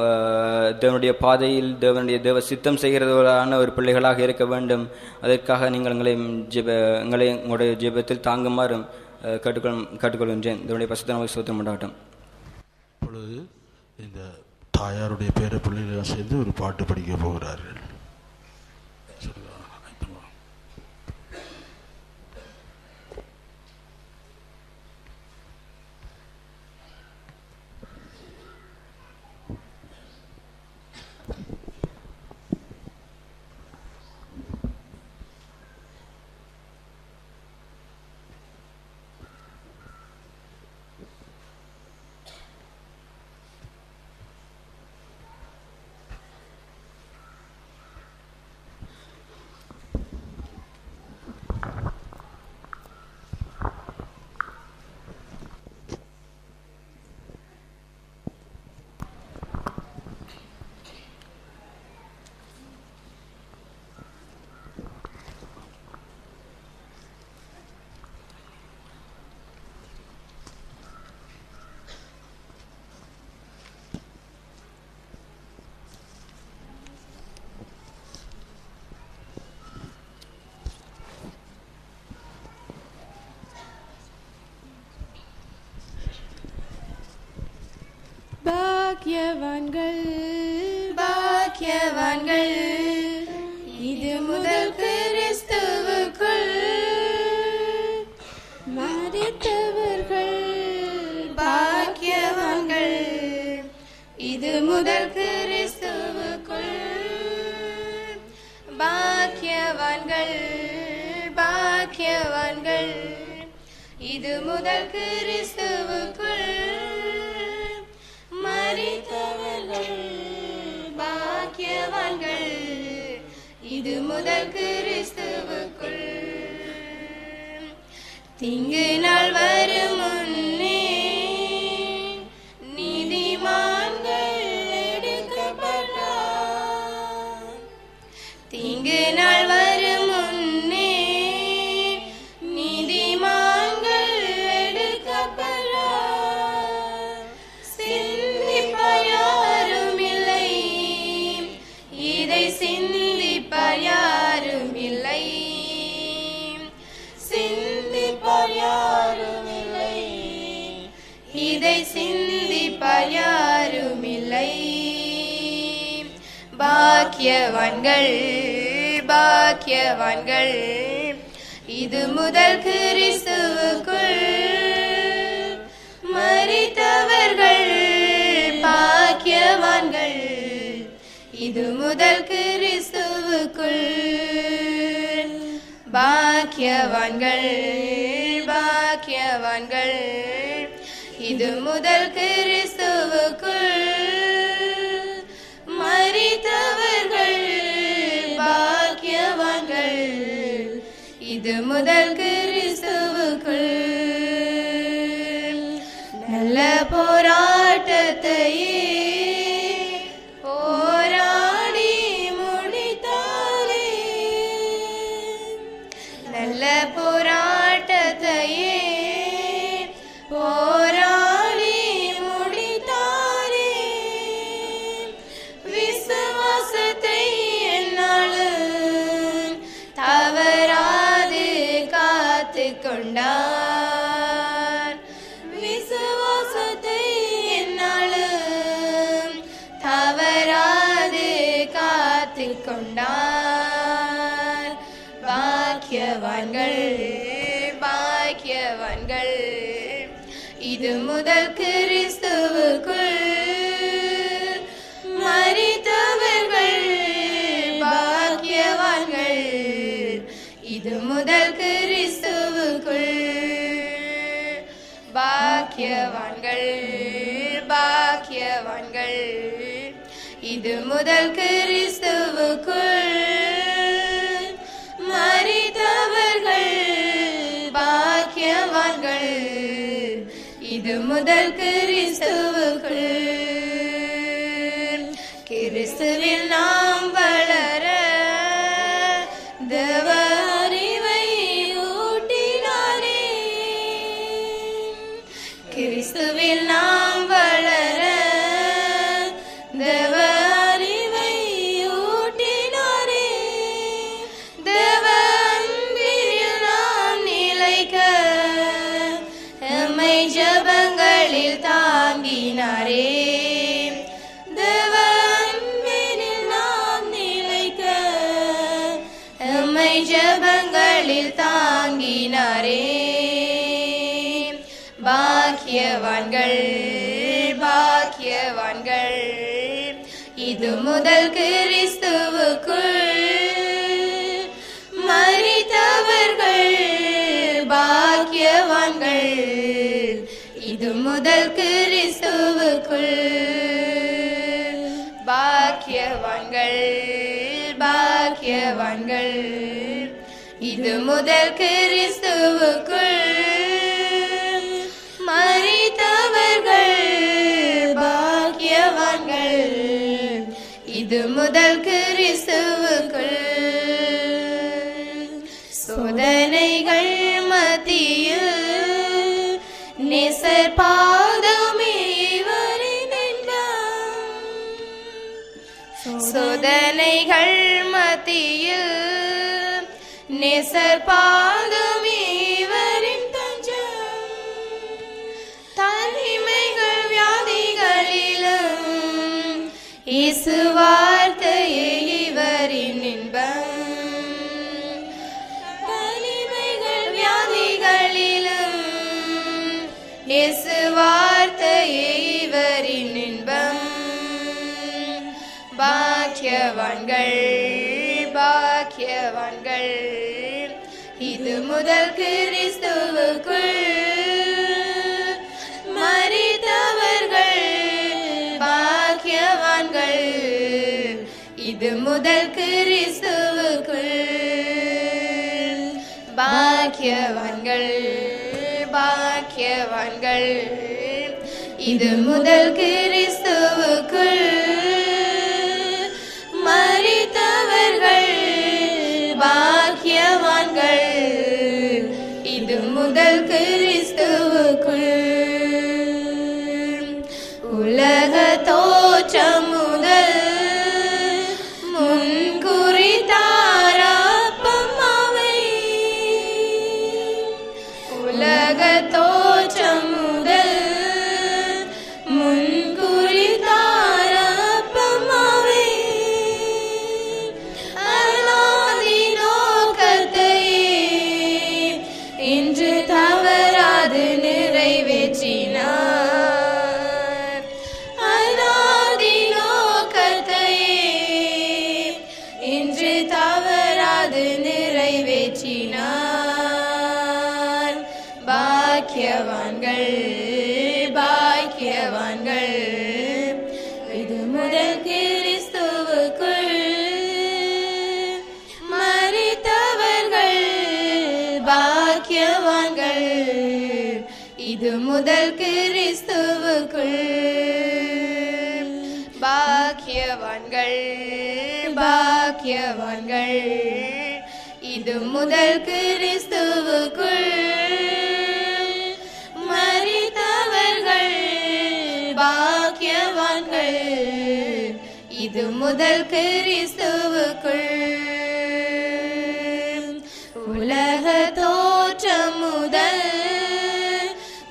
தேவனுடைய பாதையில் தேவ சித்தம் செய்கிறவர்களான ஒரு பிள்ளைகளாக இருக்க வேண்டும். அதற்காக நீங்கள் எங்களை உங்களுடைய ஜெபத்தில் தாங்குமாறும் கேட்டுக்கொள்கின்றேன். இதனுடைய பசுத்தனமாக சோத்திரம் உண்டாகட்டும். இப்பொழுது இந்த தாயாருடைய பேர பிள்ளைகள் சேர்ந்து ஒரு பாட்டு படிக்க போகிறார்கள். பாக்கியவான்கள் பாக்கியவான்கள் இது முதல் கிறிஸ்துவுக்குள் மரித்தவர்கள் பாக்கியவான்கள் இது முதல் கிறிஸ்துவுக்குள் பாக்கியவான்கள் பாக்கியவான்கள் இது முதல் கிறிஸ்துவுக்குள் மரித்தவர்கள் பாக்கியவான்கள் இது முதல் கிறிஸ்துவுக்குள் தீங்கு நாள் வரும் முன்னே நீதிமான்கள் எடுக்கப்பட்டார் தீங்கு நாள் வரும் முன்னே நீதிமான்கள் எடுக்கப்பட்டார் சிந்திப்பார் யாரும் இல்லை இதை சிந்திப்பார் யாரும் இல்லை சிந்திப்பார் யாரும் இல்லை இதை சிந்திப்பார் யாரும் இல்லை பாக்கியவான்கள் பாக்கியவான்கள் இது முதல் கிறிஸ்துவுக்குள் மரித்தவர்கள் பாக்கியவான்கள் இது முதல் கிறிஸ்துவுக்குள் பாக்கியவான்கள் பாக்கியவான்கள் இது முதல் கிறிஸ்துவுக்குள் மரித்தவர்கள் பாக்கியவான்கள் இது முதல் கிறிஸ்துவுக்குள் நல்ல போராட்டத்தையே போராடி முடித்தாரே நல்ல போராட்டத்தையே போராடி முடித்தாரே விசுவாசத்தை என்னாலும் தவறாது காத்து கொண்டார் விசுவாசத்தை என்னாலும் தவறாது காத்து கொண்டார் பாக்கியவான்கள் பாக்கியவான்கள் இது முதல் கிறிஸ்துவுக்குள் மரித்தவர்கள் பாக்கியவான்கள் இது முதல் கிறிஸ்துவுக்குள் பாக்கியவான்கள் பாக்கியவான்கள் இது முதல் கிறிஸ்துவுக்குள் மரித்தவர்கள் பாக்கியவான்கள் இது முதல் கிறிஸ்துவுக்குள் கிறிஸ்துவில் நாம் வளர தேவ அறிவை ஊட்டினாரே கிறிஸ்துவில் நாம் வளர தேவ அறிவை ஊட்டினாரே தேவ அன்பில் நாம் நிலைக்க எம்மை ஜெபங்களில் தாங்கினாரே தேவ அன்பில் நாம் நிலைக்க எம்மை ஜெபங்களில் தாங்கினாரே பாக்கியவான்கள் பாக்கியவான்கள் இது முதல் கிறிஸ்துவுக்குள் மரித்தவர்கள் பாக்கியவான்கள் இது முதல் கிறிஸ்துவுக்குள் பாக்கியவான்கள் பாக்கியவான்கள் இது முதல் கிறிஸ்துவுக்குள் மரித்தவர்கள் பாக்கியவான்கள் இது முதல் கிறிஸ்துவுக்குள் சோதனைகள் மத்தியில் நேசர் பாதமே இவரின் இன்பம் சோதனைகள் மத்தியில் நேசர் பாதமே இவரின் தஞ்சம் தனிமைகள் வியாதிகளிலும் இயேசு வார்த்தையே இவரின் இன்பம். தனிமைகள் வியாதிகளிலும் இயேசு வார்த்தையே இவரின் இன்பம். பாக்கியவான்கள் பாக்கியவான்கள் இது முதல் கிறிஸ்துவுக்குள் மரித்தவர்கள். பாக்கியவான்கள் இது முதல் கிறிஸ்துவுக்குள். பாக்கியவான்கள் பாக்கியவான்கள் இது முதல் கிறிஸ்துவுக்குள் மரித்தவர்கள். பாக்கியவான்கள் இது முதல் கிறிஸ்துவுக்குள். உலக தோற்றம் முதல் முன்குறித்தார் அப்பம்மாவை. உலக தோற்றம் முதல் முன்குறித்தார் அப்பம்மாவை. அநாதி நோக்கத்தையே இன்று தவறாது நிறைவேற்றினார். அநாதி நோக்கத்தையே இன்று தவறாது நிறைவேற்றினார். பாக்கியவான்கள் பாக்கியவான்கள் இது முதல் கிறிஸ்துவுக்குள் மரித்தவர்கள். பாக்கியவான்கள் இது முதல் கிறிஸ்துவுக்குள். பாக்கியவான்கள் பாக்கியவான்கள் இது முதல் கிறிஸ்துவுக்குள் மரித்தவர்கள். பாக்கியவான்கள் இது முதல் கிறிஸ்துவுக்குள். உலக தோற்றம் முதல்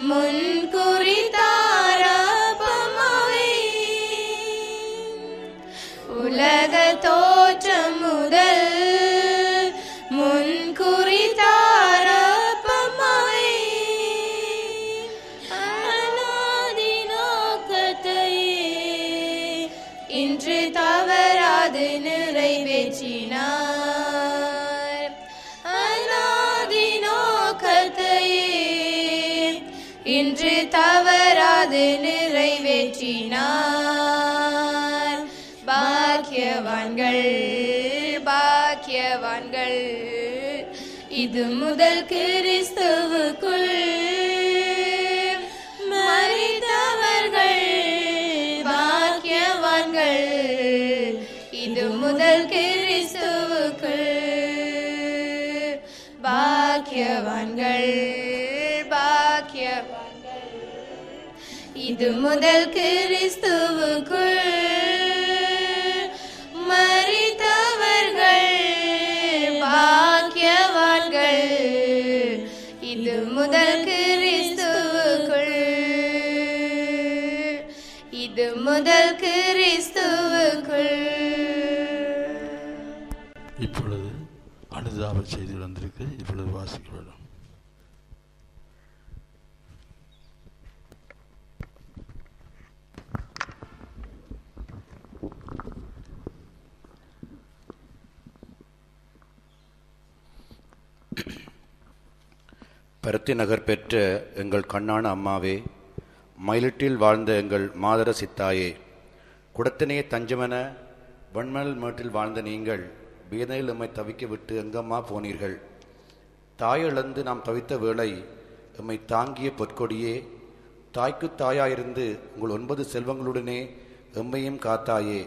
முன்குறித்தார் அப்பம்மாவை. உலக தோற்றம் முதல் முன்குறித்தார் அப்பம்மாவை. அநாதி நோக்கத்தையே இன்று தவறாது நிறைவேற்றினார். அநாதி நோக்கத்தையே இன்று தவறாது நிறைவேற்றினார். பாக்கியவான்கள் பாக்கியவான்கள் இது முதல் கிறிஸ்துவுக்குள் மரித்தவர்கள். பாக்கியவான்கள் இது முதல் கிறிஸ்துவுக்குள். பாக்கியவான்கள் பாக்கியவான்கள் இது முதல் கிறிஸ்துவுக்குள் மரித்தவர்கள். பாக்கியவான்கள் இது முதல் கிறிஸ்துவுக்குள். இது முதல் கிறிஸ்துவுக்குள். இப்பொழுது அனுதாப செய்தி வந்திருக்கு. இப்பொழுது வாசிக்க வேண்டும். பருத்தி நகர் பெற்ற எங்கள் கண்ணான அம்மாவே, மயிலிட்டில் வாழ்ந்த எங்கள் மாதர சித்தாயே, குடத்தினையே தஞ்சமென வன்மல் மேட்டில் வாழ்ந்த நீங்கள் வேதனையில் எம்மை தவிக்க விட்டு எங்கம்மா போனீர்கள்? தாயிழந்து நாம் தவித்த வேளை எம்மை தாங்கிய பொற்கொடியே, தாய்க்கு தாயாயிருந்து உங்கள் 9 செல்வங்களுடனே எம்மையும் காத்தாயே.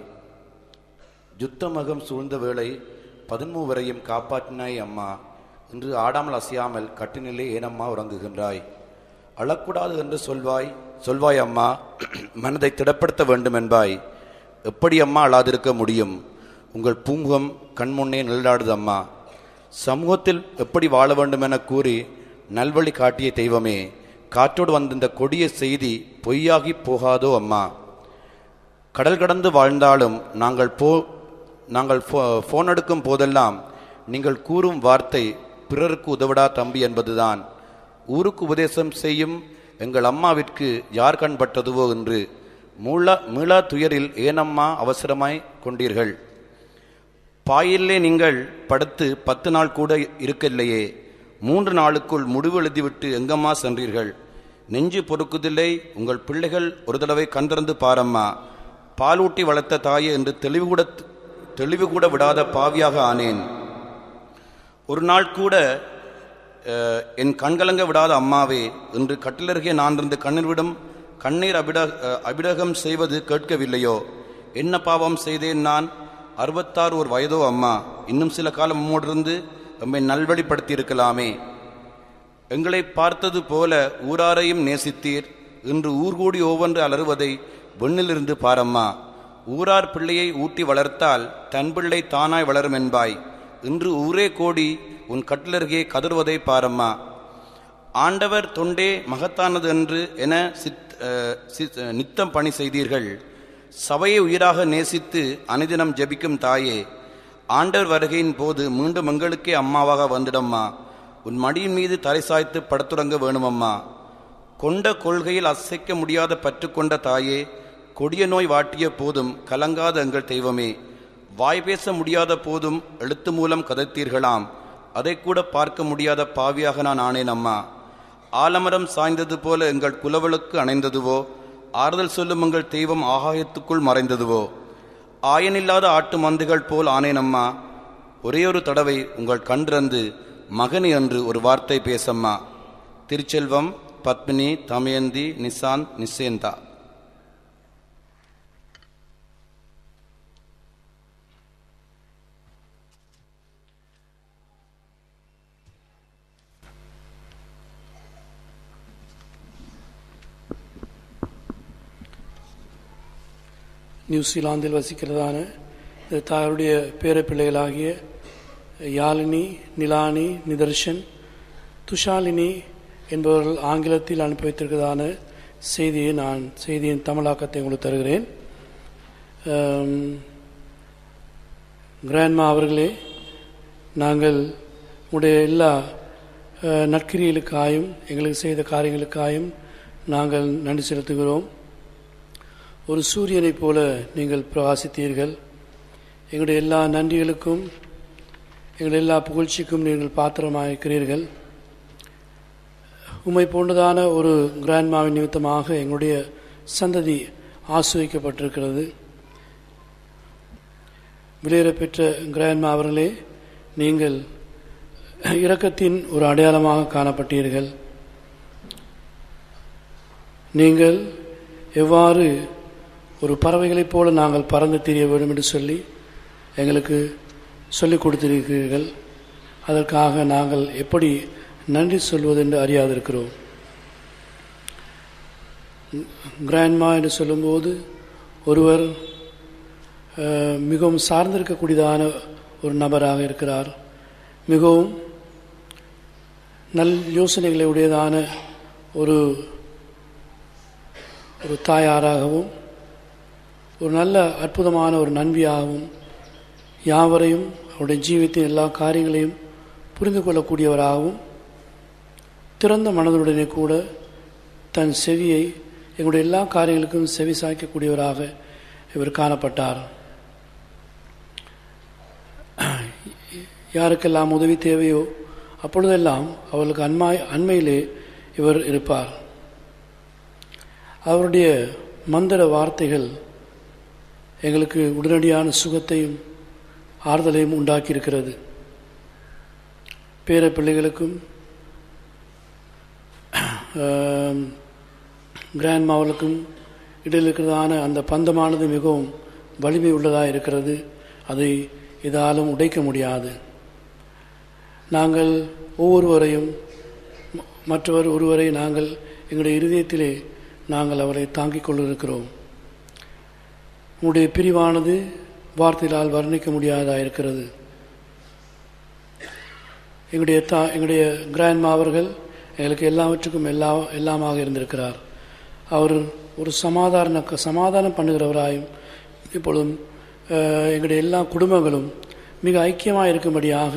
யுத்தமகம் சூழ்ந்த வேளை 13 வரையும் காப்பாற்றினாய் அம்மா. இன்று ஆடாமல் அசையாமல் கட்டினிலே ஏனம்மா உறங்குகின்றாய்? அழக்கூடாது என்று சொல்வாய் அம்மா, மனதை திடப்படுத்த வேண்டும் என்பாய். எப்படி அம்மா அழாதிருக்க முடியும்? உங்கள் பூமுகம் கண்முன்னே நிழலாடுது அம்மா. சமூகத்தில் எப்படி வாழ வேண்டும் என கூறி நல்வழி காட்டிய தெய்வமே, காற்றோடு வந்த இந்த கொடிய செய்தி பொய்யாகி போகாதோ அம்மா? கடல் கடந்து வாழ்ந்தாலும் நாங்கள் ஃபோன் எடுக்கும் போதெல்லாம் நீங்கள் கூறும் வார்த்தை பிறருக்கு உதவடா தம்பி என்பதுதான். ஊருக்கு உபதேசம் செய்யும் எங்கள் அம்மாவிற்கு யார் கண்பட்டதுவோ என்று மீளா துயரில் ஏனம்மா அவசரமாய் கொண்டீர்கள்? பாயிலே நீங்கள் படுத்து 10 நாள் கூட இருக்கவில்லையே. 3 நாளுக்குள் முடிவு எழுதிவிட்டு எங்கம்மா சென்றீர்கள்? நெஞ்சு பொறுக்குதில்லை. உங்கள் பிள்ளைகள் ஒரு தடவை கண்டிருந்து பாரம்மா. பாலூட்டி வளர்த்த தாயே என்று தெளிவு கூட விடாத பாவியாக ஆனேன். ஒரு நாள் கூட என் கண்கலங்க விடாத அம்மாவே, இன்று கட்டிலருகே நான் இருந்து கண்ணீர் அபிடகம் செய்வது கேட்கவில்லையோ? என்ன பாவம் செய்தேன் நான்? 66 ஒரு வயதோ அம்மா. இன்னும் சில காலம் உம்மோடிருந்து நம்மை நல்வழிப்படுத்தி இருக்கலாமே. எங்களை பார்த்தது போல ஊராரையும் நேசித்தீர். இன்று ஊர்கூடி ஒவ்வொன்று அலறுவதை வெண்ணிலிருந்து பாரம்மா. ஊரார் பிள்ளையை ஊட்டி வளர்த்தால் தன் பிள்ளை தானாய் வளரும் என்பாய். இன்று ஊரே கோடி உன் கட்டிலருகே கதறுவதை பாரம்மா. ஆண்டவர் தொண்டே மகத்தானது என்று என நித்தம் பணி செய்தீர்கள். சபையை உயிராக நேசித்து அனுதினம் ஜெபிக்கும் தாயே, ஆண்டவர் வருகையின் போது மீண்டும் எங்களுக்கே அம்மாவாக வந்துடம்மா. உன் மடியின் மீது தலை சாய்த்து படுத்துறங்க வேணுமம்மா. கொண்ட கொள்கையில் அசைக்க முடியாத பற்று கொண்ட தாயே, கொடிய நோய் வாட்டிய போதும் கலங்காத எங்கள் தெய்வமே, வாய் பேச முடியாத போதும் எழுத்து மூலம் கதைத்தீர்களாம். அதை கூட பார்க்க முடியாத பாவியாக நான் ஆனேன் அம்மா. ஆலமரம் சாய்ந்தது போல எங்கள் குலவளுக்கு அணைந்ததுவோ? ஆறுதல் சொல்லும் எங்கள் தெய்வம் ஆகாயத்துக்குள் மறைந்ததுவோ? ஆயனில்லாத ஆட்டு மந்தைகள் போல் ஆனேனம்மா. ஒரே ஒரு தடவை உங்கள் கண்டிருந்து மகனி என்று ஒரு வார்த்தை பேசம்மா. திருச்செல்வம், பத்மினி, தமயந்தி, நிசாந்த், நிசேந்தா. நியூசிலாந்தில் வசிக்கிறதான தாயாருடைய பேர பிள்ளைகளாகிய யாழினி, நிலானி, நிதர்ஷன், துஷாலினி என்பவர்கள் ஆங்கிலத்தில் அனுப்பி வைத்திருக்கிறதான செய்தியின் தமிழாக்கத்தை உங்களுக்கு தருகிறேன். கிராண்ட்மா அவர்களே, நாங்கள் உடைய எல்லா நற்கிரிகளுக்காயும் எங்களுக்கு செய்த காரியங்களுக்காயும் நாங்கள் நன்றி செலுத்துகிறோம். ஒரு சூரியனைப் போல நீங்கள் பிரகாசித்தீர்கள். எங்களுடைய எல்லா நன்றிகளுக்கும் எங்களுடைய எல்லா புகழ்ச்சிக்கும் நீங்கள் பாத்திரமாயிருக்கிறீர்கள். உம்மை போன்றதான ஒரு கிராண்ட்மாவின் நிமித்தமாக எங்களுடைய சந்ததி ஆசிர்வதிக்கப்பட்டிருக்கிறது. விலையேறப்பெற்ற கிராண்ட்மா அவர்களே, நீங்கள் இரக்கத்தின் ஒரு அடையாளமாக காணப்பட்டீர்கள். நீங்கள் எவ்வாறு ஒரு பறவைகளைப் போல நாங்கள் பறந்து திரிய வேண்டும் என்று சொல்லி எங்களுக்கு சொல்லிக் கொடுத்திருக்கிறீர்கள். அதற்காக நாங்கள் எப்படி நன்றி சொல்வதென்று அறியாதிருக்கிறோம். கிராண்ட்மா என்று சொல்லும்போது ஒருவர் மிகவும் சார்ந்திருக்கக்கூடியதான ஒரு நபராக இருக்கிறார். மிகவும் நல் யோசனைகளை உடையதான ஒரு தாயாராகவும் ஒரு நல்ல அற்புதமான ஒரு நண்பியாகவும் யாவரையும் அவருடைய ஜீவித்தின் எல்லா காரியங்களையும் புரிந்து கொள்ளக்கூடியவராகவும் திறந்த மனதுடனே கூட தன் செவியை எங்களுடைய எல்லா காரியங்களுக்கும் செவி சாய்க்கக்கூடியவராக இவர் காணப்பட்டார். யாருக்கெல்லாம் உதவி தேவையோ அப்பொழுதெல்லாம் அவர்களுக்கு அண்மையிலே இவர் இருப்பார். அவருடைய மந்திர வார்த்தைகள் எங்களுக்கு உடனடியான சுகத்தையும் ஆறுதலையும் உண்டாக்கியிருக்கிறது. பேர பிள்ளைகளுக்கும் கிராண்ட்மாவர்களுக்கும் இடையில் இருக்கிறதான அந்த பந்தமானது மிகவும் வலிமை உள்ளதாக இருக்கிறது. அதை இதாலும் உடைக்க முடியாது. நாங்கள் ஒவ்வொருவரையும் மற்றவர் ஒருவரை நாங்கள் எங்களுடைய இருதயத்திலே நாங்கள் அவரை தாங்கிக் கொண்டிருக்கிறோம். உங்களுடைய பிரிவானது வார்த்தைகளால் வர்ணிக்க முடியாததாக இருக்கிறது. எங்களுடைய கிராண்ட்மா அவர்கள் எங்களுக்கு எல்லாவற்றுக்கும் எல்லாமாக இருந்திருக்கிறார். அவர் ஒரு சமாதானம் பண்ணுகிறவராயும் இப்பொழுதும் எங்களுடைய எல்லா குடும்பங்களும் மிக ஐக்கியமாக இருக்கும்படியாக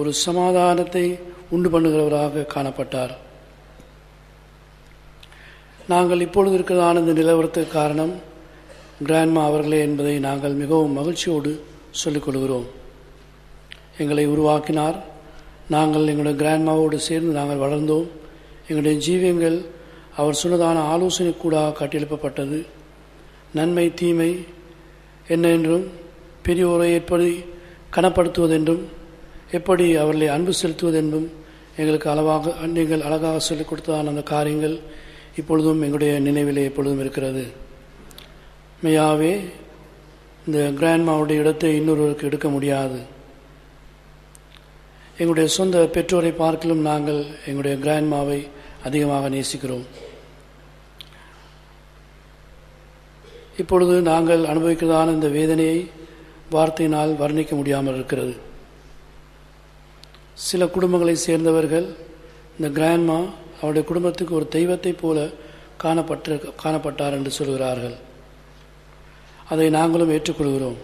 ஒரு சமாதானத்தை உண்டு பண்ணுகிறவராக காணப்பட்டார். நாங்கள் இப்பொழுது இருக்கிறதான இந்த நிலவரத்துக்கு காரணம் கிராண்ட்மா அவர்களே என்பதை நாங்கள் மிகவும் மகிழ்ச்சியோடு சொல்லிக்கொள்கிறோம். எங்களை உருவாக்கினார். நாங்கள் எங்களுடைய கிராண்ட்மாவோடு சேர்ந்து நாங்கள் வளர்ந்தோம். எங்களுடைய ஜீவியங்கள் அவர் சொன்னதான ஆலோசனை கூட கட்டியெழுப்பப்பட்டது. நன்மை தீமை என்ன என்றும், பெரியோரை எப்படி கனப்படுத்துவதென்றும், எப்படி அவர்களை அன்பு செலுத்துவதென்றும் நீங்கள் அழகாக சொல்லிக் கொடுத்ததான அந்த காரியங்கள் இப்பொழுதும் எங்களுடைய நினைவிலே எப்பொழுதும் இருக்கிறது. மெய்யாவே இந்த கிராண்ட்மாவுடைய இடத்தை இன்னொருவருக்கு எடுக்க முடியாது. எங்களுடைய சொந்த பெற்றோரை பார்க்கலும் நாங்கள் எங்களுடைய கிராண்ட்மாவை அதிகமாக நேசிக்கிறோம். இப்பொழுது நாங்கள் அனுபவிக்கிறதான இந்த வேதனையை வார்த்தையினால் வர்ணிக்க முடியாமல் இருக்கிறது. சில குடும்பங்களை சேர்ந்தவர்கள் இந்த கிராண்ட்மா அவருடைய குடும்பத்துக்கு ஒரு தெய்வத்தை போல காணப்பட்டார் என்று சொல்கிறார்கள். அதை நாங்களும் ஏற்றுக்கொள்கிறோம்.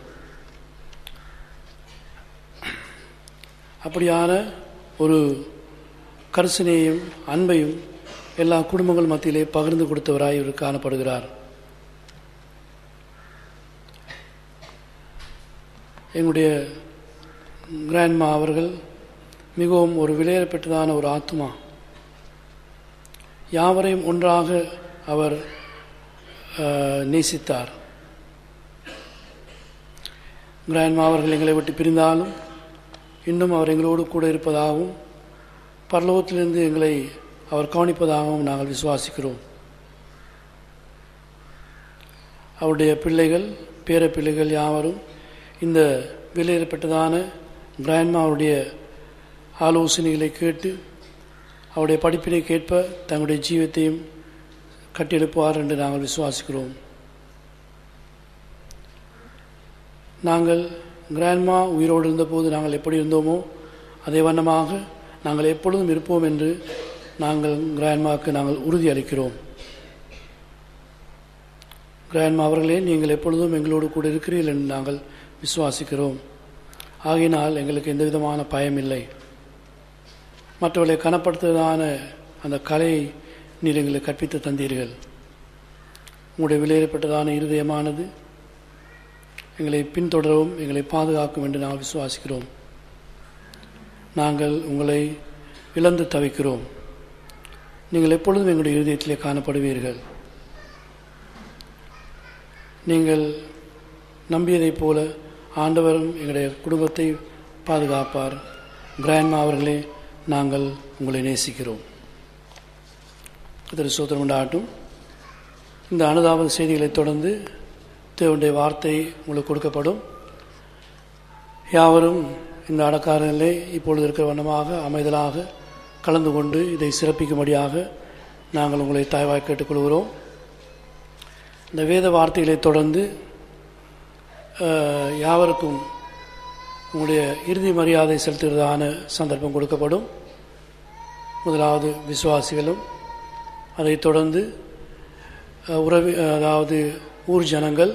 அப்படியான ஒரு கரிசனையும் அன்பையும் எல்லா குடும்பங்கள் மத்தியிலே பகிர்ந்து கொடுத்தவராய் இவர் காணப்படுகிறார். எங்களுடைய கிராண்ட்மா அவர்கள் மிகவும் ஒரு விலையேறப்பட்டதான ஒரு ஆத்மா. யாவரையும் ஒன்றாக அவர் நேசித்தார். கிராண்ட்மா அவர்கள் எங்களை விட்டு பிரிந்தாலும் இன்னும் அவர் எங்களோடு கூட இருப்பதாகவும் பரலோகத்திலிருந்து எங்களை அவர் கவனிப்பதாகவும் நாங்கள் விசுவாசிக்கிறோம். அவருடைய பிள்ளைகள் பேர பிள்ளைகள் யாவரும் இந்த விலையேறப்பட்டதான கிராண்ட்மாவுடைய ஆலோசனைகளை கேட்டு அவருடைய படிப்பினை கேட்ப தங்களுடைய ஜீவத்தையும் கட்டியெழுப்புவார் என்று நாங்கள் விசுவாசிக்கிறோம். நாங்கள் கிராண்ட்மா உயிரோடு இருந்தபோது நாங்கள் எப்படி இருந்தோமோ அதே வண்ணமாக நாங்கள் எப்பொழுதும் இருப்போம் என்று நாங்கள் கிராண்ட்மாவுக்கு நாங்கள் உறுதி அளிக்கிறோம். கிராண்ட்மா அவர்களே, நீங்கள் எப்பொழுதும் எங்களோடு கூட இருக்கிறீர்கள் என்று நாங்கள் விசுவாசிக்கிறோம். ஆகையினால் எங்களுக்கு எந்த விதமான பயம் இல்லை. மற்றவர்களை கனப்படுத்துவதான அந்த கலையை நீர் எங்களுக்கு கற்பித்து தந்தீர்கள். உங்களுடைய விலையேறப்பட்டதான இருதயமானது எங்களை பின்தொடரவும் எங்களை பாதுகாக்கும் என்று நாங்கள் விசுவாசிக்கிறோம். நாங்கள் உங்களை இழந்து தவிக்கிறோம். நீங்கள் எப்பொழுதும் எங்களுடைய இருதயத்திலே காணப்படுவீர்கள். நீங்கள் நம்பியதைப் போல ஆண்டவரும் எங்களுடைய குடும்பத்தை பாதுகாப்பார். கிராண்ட்மா அவர்களே, நாங்கள் உங்களை நேசிக்கிறோம். திரு சோதரம் உண்டாகட்டும். இந்த அனுதாப செய்திகளை தொடர்ந்து தேவனுடைய வார்த்தை உங்களுக்கு கொடுக்கப்படும். யாவரும் இந்த அடக்காரங்களே இப்பொழுது இருக்கிற வண்ணமாக அமைதலாக கலந்து கொண்டு இதை சிறப்பிக்கும்படியாக நாங்கள் உங்களை தாய்வாய் கேட்டுக்கொள்கிறோம். இந்த வேத வார்த்தைகளை தொடர்ந்து யாவருக்கும் உங்களுடைய இறுதி மரியாதை செலுத்துகிறதான சந்தர்ப்பம் கொடுக்கப்படும். முதலாவது விசுவாசிகளும், அதைத் தொடர்ந்து அதாவது ஊர் ஜனங்கள்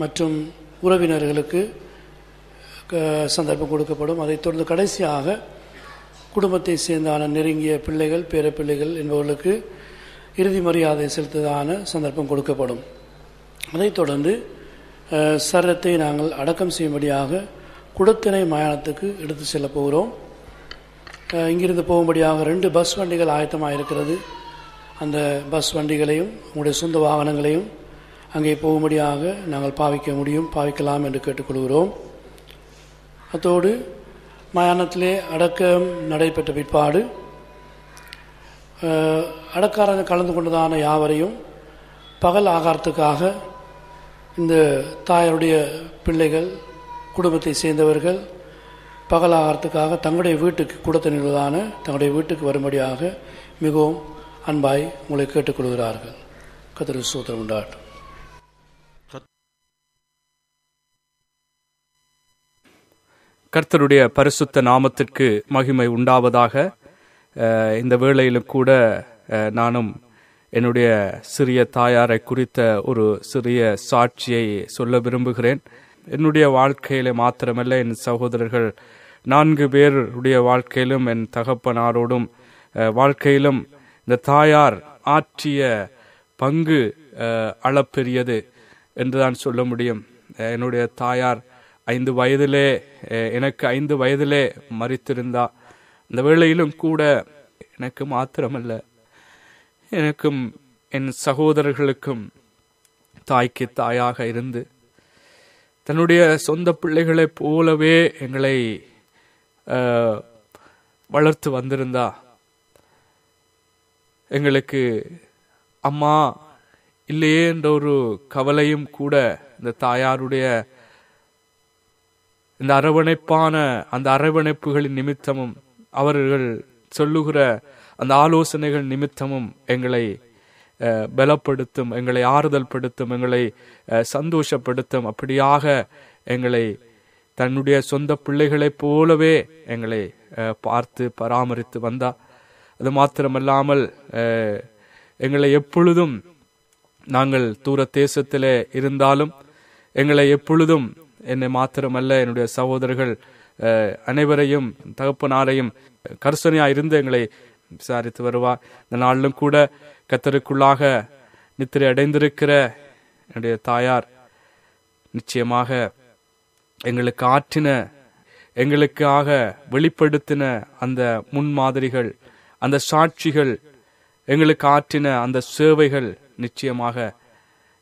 மற்றும் உறவினர்களுக்கு சந்தர்ப்பம் கொடுக்கப்படும். அதைத் தொடர்ந்து கடைசியாக குடும்பத்தை சேர்ந்தான நெருங்கிய பிள்ளைகள் பேர பிள்ளைகள் என்பவர்களுக்கு இறுதி மரியாதை செலுத்துவதான சந்தர்ப்பம் கொடுக்கப்படும். அதைத் தொடர்ந்து சரீரத்தை நாங்கள் அடக்கம் செய்யும்படியாக குடத்தினை மயானத்துக்கு எடுத்து செல்ல போகிறோம். இங்கிருந்து போகும்படியாக 2 பஸ் வண்டிகள் ஆயத்தமாக இருக்கிறது. அந்த பஸ் வண்டிகளையும் உங்களுடைய சொந்த வாகனங்களையும் அங்கே போகும்படியாக நாங்கள் பாவிக்கலாம் என்று கேட்டுக்கொள்கிறோம். அத்தோடு மயானத்திலே அடக்கம் நடைபெற்ற பிற்பாடு அடக்காரன் கலந்து கொண்டதான யாவரையும் பகல் ஆகாரத்துக்காக இந்த தாயாருடைய பிள்ளைகள் குடும்பத்தை சேர்ந்தவர்கள் பகல் ஆகாரத்துக்காக தங்களுடைய வீட்டுக்கு குடத்தினதான தங்களுடைய வீட்டுக்கு வரும்படியாக மிகவும் அன்பாய் உங்களை கேட்டுக்கொள்கிறார்கள். கர்த்தருக்கு ஸ்தோத்திரம் உண்டாகட்டும். கர்த்தருடைய பரிசுத்த நாமத்திற்கு மகிமை உண்டாவதாக. இந்த வேளையிலும் கூட நானும் என்னுடைய சிறிய தாயாரை குறித்த ஒரு சிறிய சாட்சியை சொல்ல விரும்புகிறேன். என்னுடைய வாழ்க்கையில மாத்திரமல்ல, என் சகோதரர்கள் 4 பேருடைய வாழ்க்கையிலும் என் தகப்பனாரோடும் வாழ்க்கையிலும் இந்த தாயார் ஆற்றிய பங்கு அளப்பெரியது என்றுதான் சொல்ல முடியும். என்னுடைய தாயார் 5 வயதிலே எனக்கு 5 வயதிலே மரித்திருந்தா. இந்த வேளையிலும் கூட எனக்கு மாத்திரமல்ல, எனக்கும் என் சகோதரர்களுக்கும் தாய்க்கு தாயாக இருந்து தன்னுடைய சொந்த பிள்ளைகளைப் போலவே எங்களை வளர்த்து வந்திருந்தா. எங்களுக்கு அம்மா இல்லையே என்ற ஒரு கவலையும் கூட இந்த தாயாருடைய இந்த அரவணைப்பான அந்த அரவணைப்புகளின் நிமித்தமும் அவர்கள் சொல்லுகிற அந்த ஆலோசனைகள் நிமித்தமும் எங்களை பலப்படுத்தும், எங்களை ஆறுதல் படுத்தும், எங்களை சந்தோஷப்படுத்தும். அப்படியாக எங்களை தன்னுடைய சொந்த பிள்ளைகளைப் போலவே எங்களை பார்த்து பராமரித்து வந்தா. அது மாத்திரமல்லாமல் எங்களை எப்பொழுதும், நாங்கள் தூர தேசத்திலே இருந்தாலும் எங்களை எப்பொழுதும், என்னை மாத்திரமல்ல என்னுடைய சகோதரர்கள் அனைவரையும் தகப்பனாரையும் கர்சனையா இருந்து எங்களை விசாரித்து வருவார். இந்த நாளிலும் கூட கர்த்தருக்குள்ளாக நித்திரை அடைந்திருக்கிற என்னுடைய தாயார் நிச்சயமாக எங்களுக்கு ஆற்றின, எங்களுக்காக வெளிப்படுத்தின அந்த முன்மாதிரிகள், அந்த சாட்சிகள், எங்களுக்கு ஆற்றின அந்த சேவைகள் நிச்சயமாக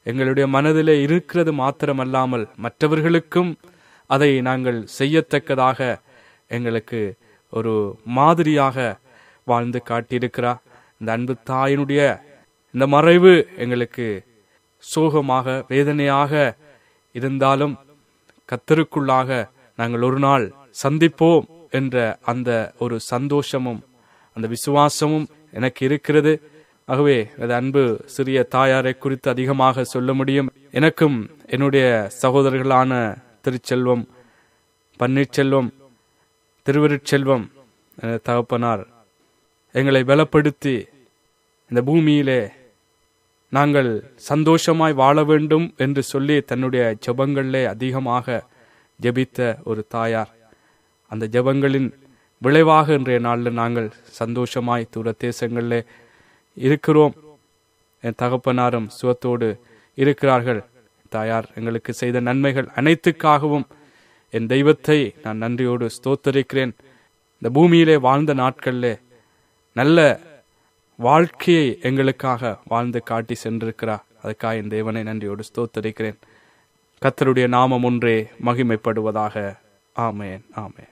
எங்களுடைய மனதிலே இருக்கிறது மாத்திரமல்லாமல் மற்றவர்களுக்கும் அதை நாங்கள் செய்யத்தக்கதாக எங்களுக்கு ஒரு மாதிரியாக வாழ்ந்து காட்டியிருக்கிறார். இந்த அன்பு தாயினுடைய இந்த மறைவு எங்களுக்கு சோகமாக வேதனையாக இருந்தாலும் கர்த்தருக்குள்ளாக நாங்கள் ஒரு நாள் சந்திப்போம் என்ற அந்த ஒரு சந்தோஷமும் அந்த விசுவாசமும் எனக்கு இருக்கிறது. ஆகவே அது அன்பு சிறிய தாயாரை குறித்து அதிகமாக சொல்ல முடியும். எனக்கும் என்னுடைய சகோதரர்களான திருச்செல்வம், பன்னீர்செல்வம், திருவருட்செல்வம் தகப்பனார் எங்களை பலப்படுத்தி இந்த பூமியிலே நாங்கள் சந்தோஷமாய் வாழ வேண்டும் என்று சொல்லி தன்னுடைய ஜெபங்களிலே அதிகமாக ஜெபித்த ஒரு தாயார். அந்த ஜெபங்களின் விளைவாக இன்றைய நாளில் நாங்கள் சந்தோஷமாய் தூர தேசங்களிலே இருக்கிறோம். என் தகப்பனாரும் சுகத்தோடு இருக்கிறார்கள். தாயார் எங்களுக்கு செய்த நன்மைகள் அனைத்துக்காகவும் என் தெய்வத்தை நான் நன்றியோடு ஸ்தோத்தரிக்கிறேன். இந்த பூமியிலே வாழ்ந்த நாட்களிலே நல்ல வாழ்க்கையை எங்களுக்காக வாழ்ந்து காட்டி சென்றிருக்கிறார். அதுக்காக என் தேவனை நன்றியோடு ஸ்தோத்தரிக்கிறேன். கர்த்தருடைய நாமம் ஒன்றே மகிமைப்படுவதாக. ஆமென், ஆமென்.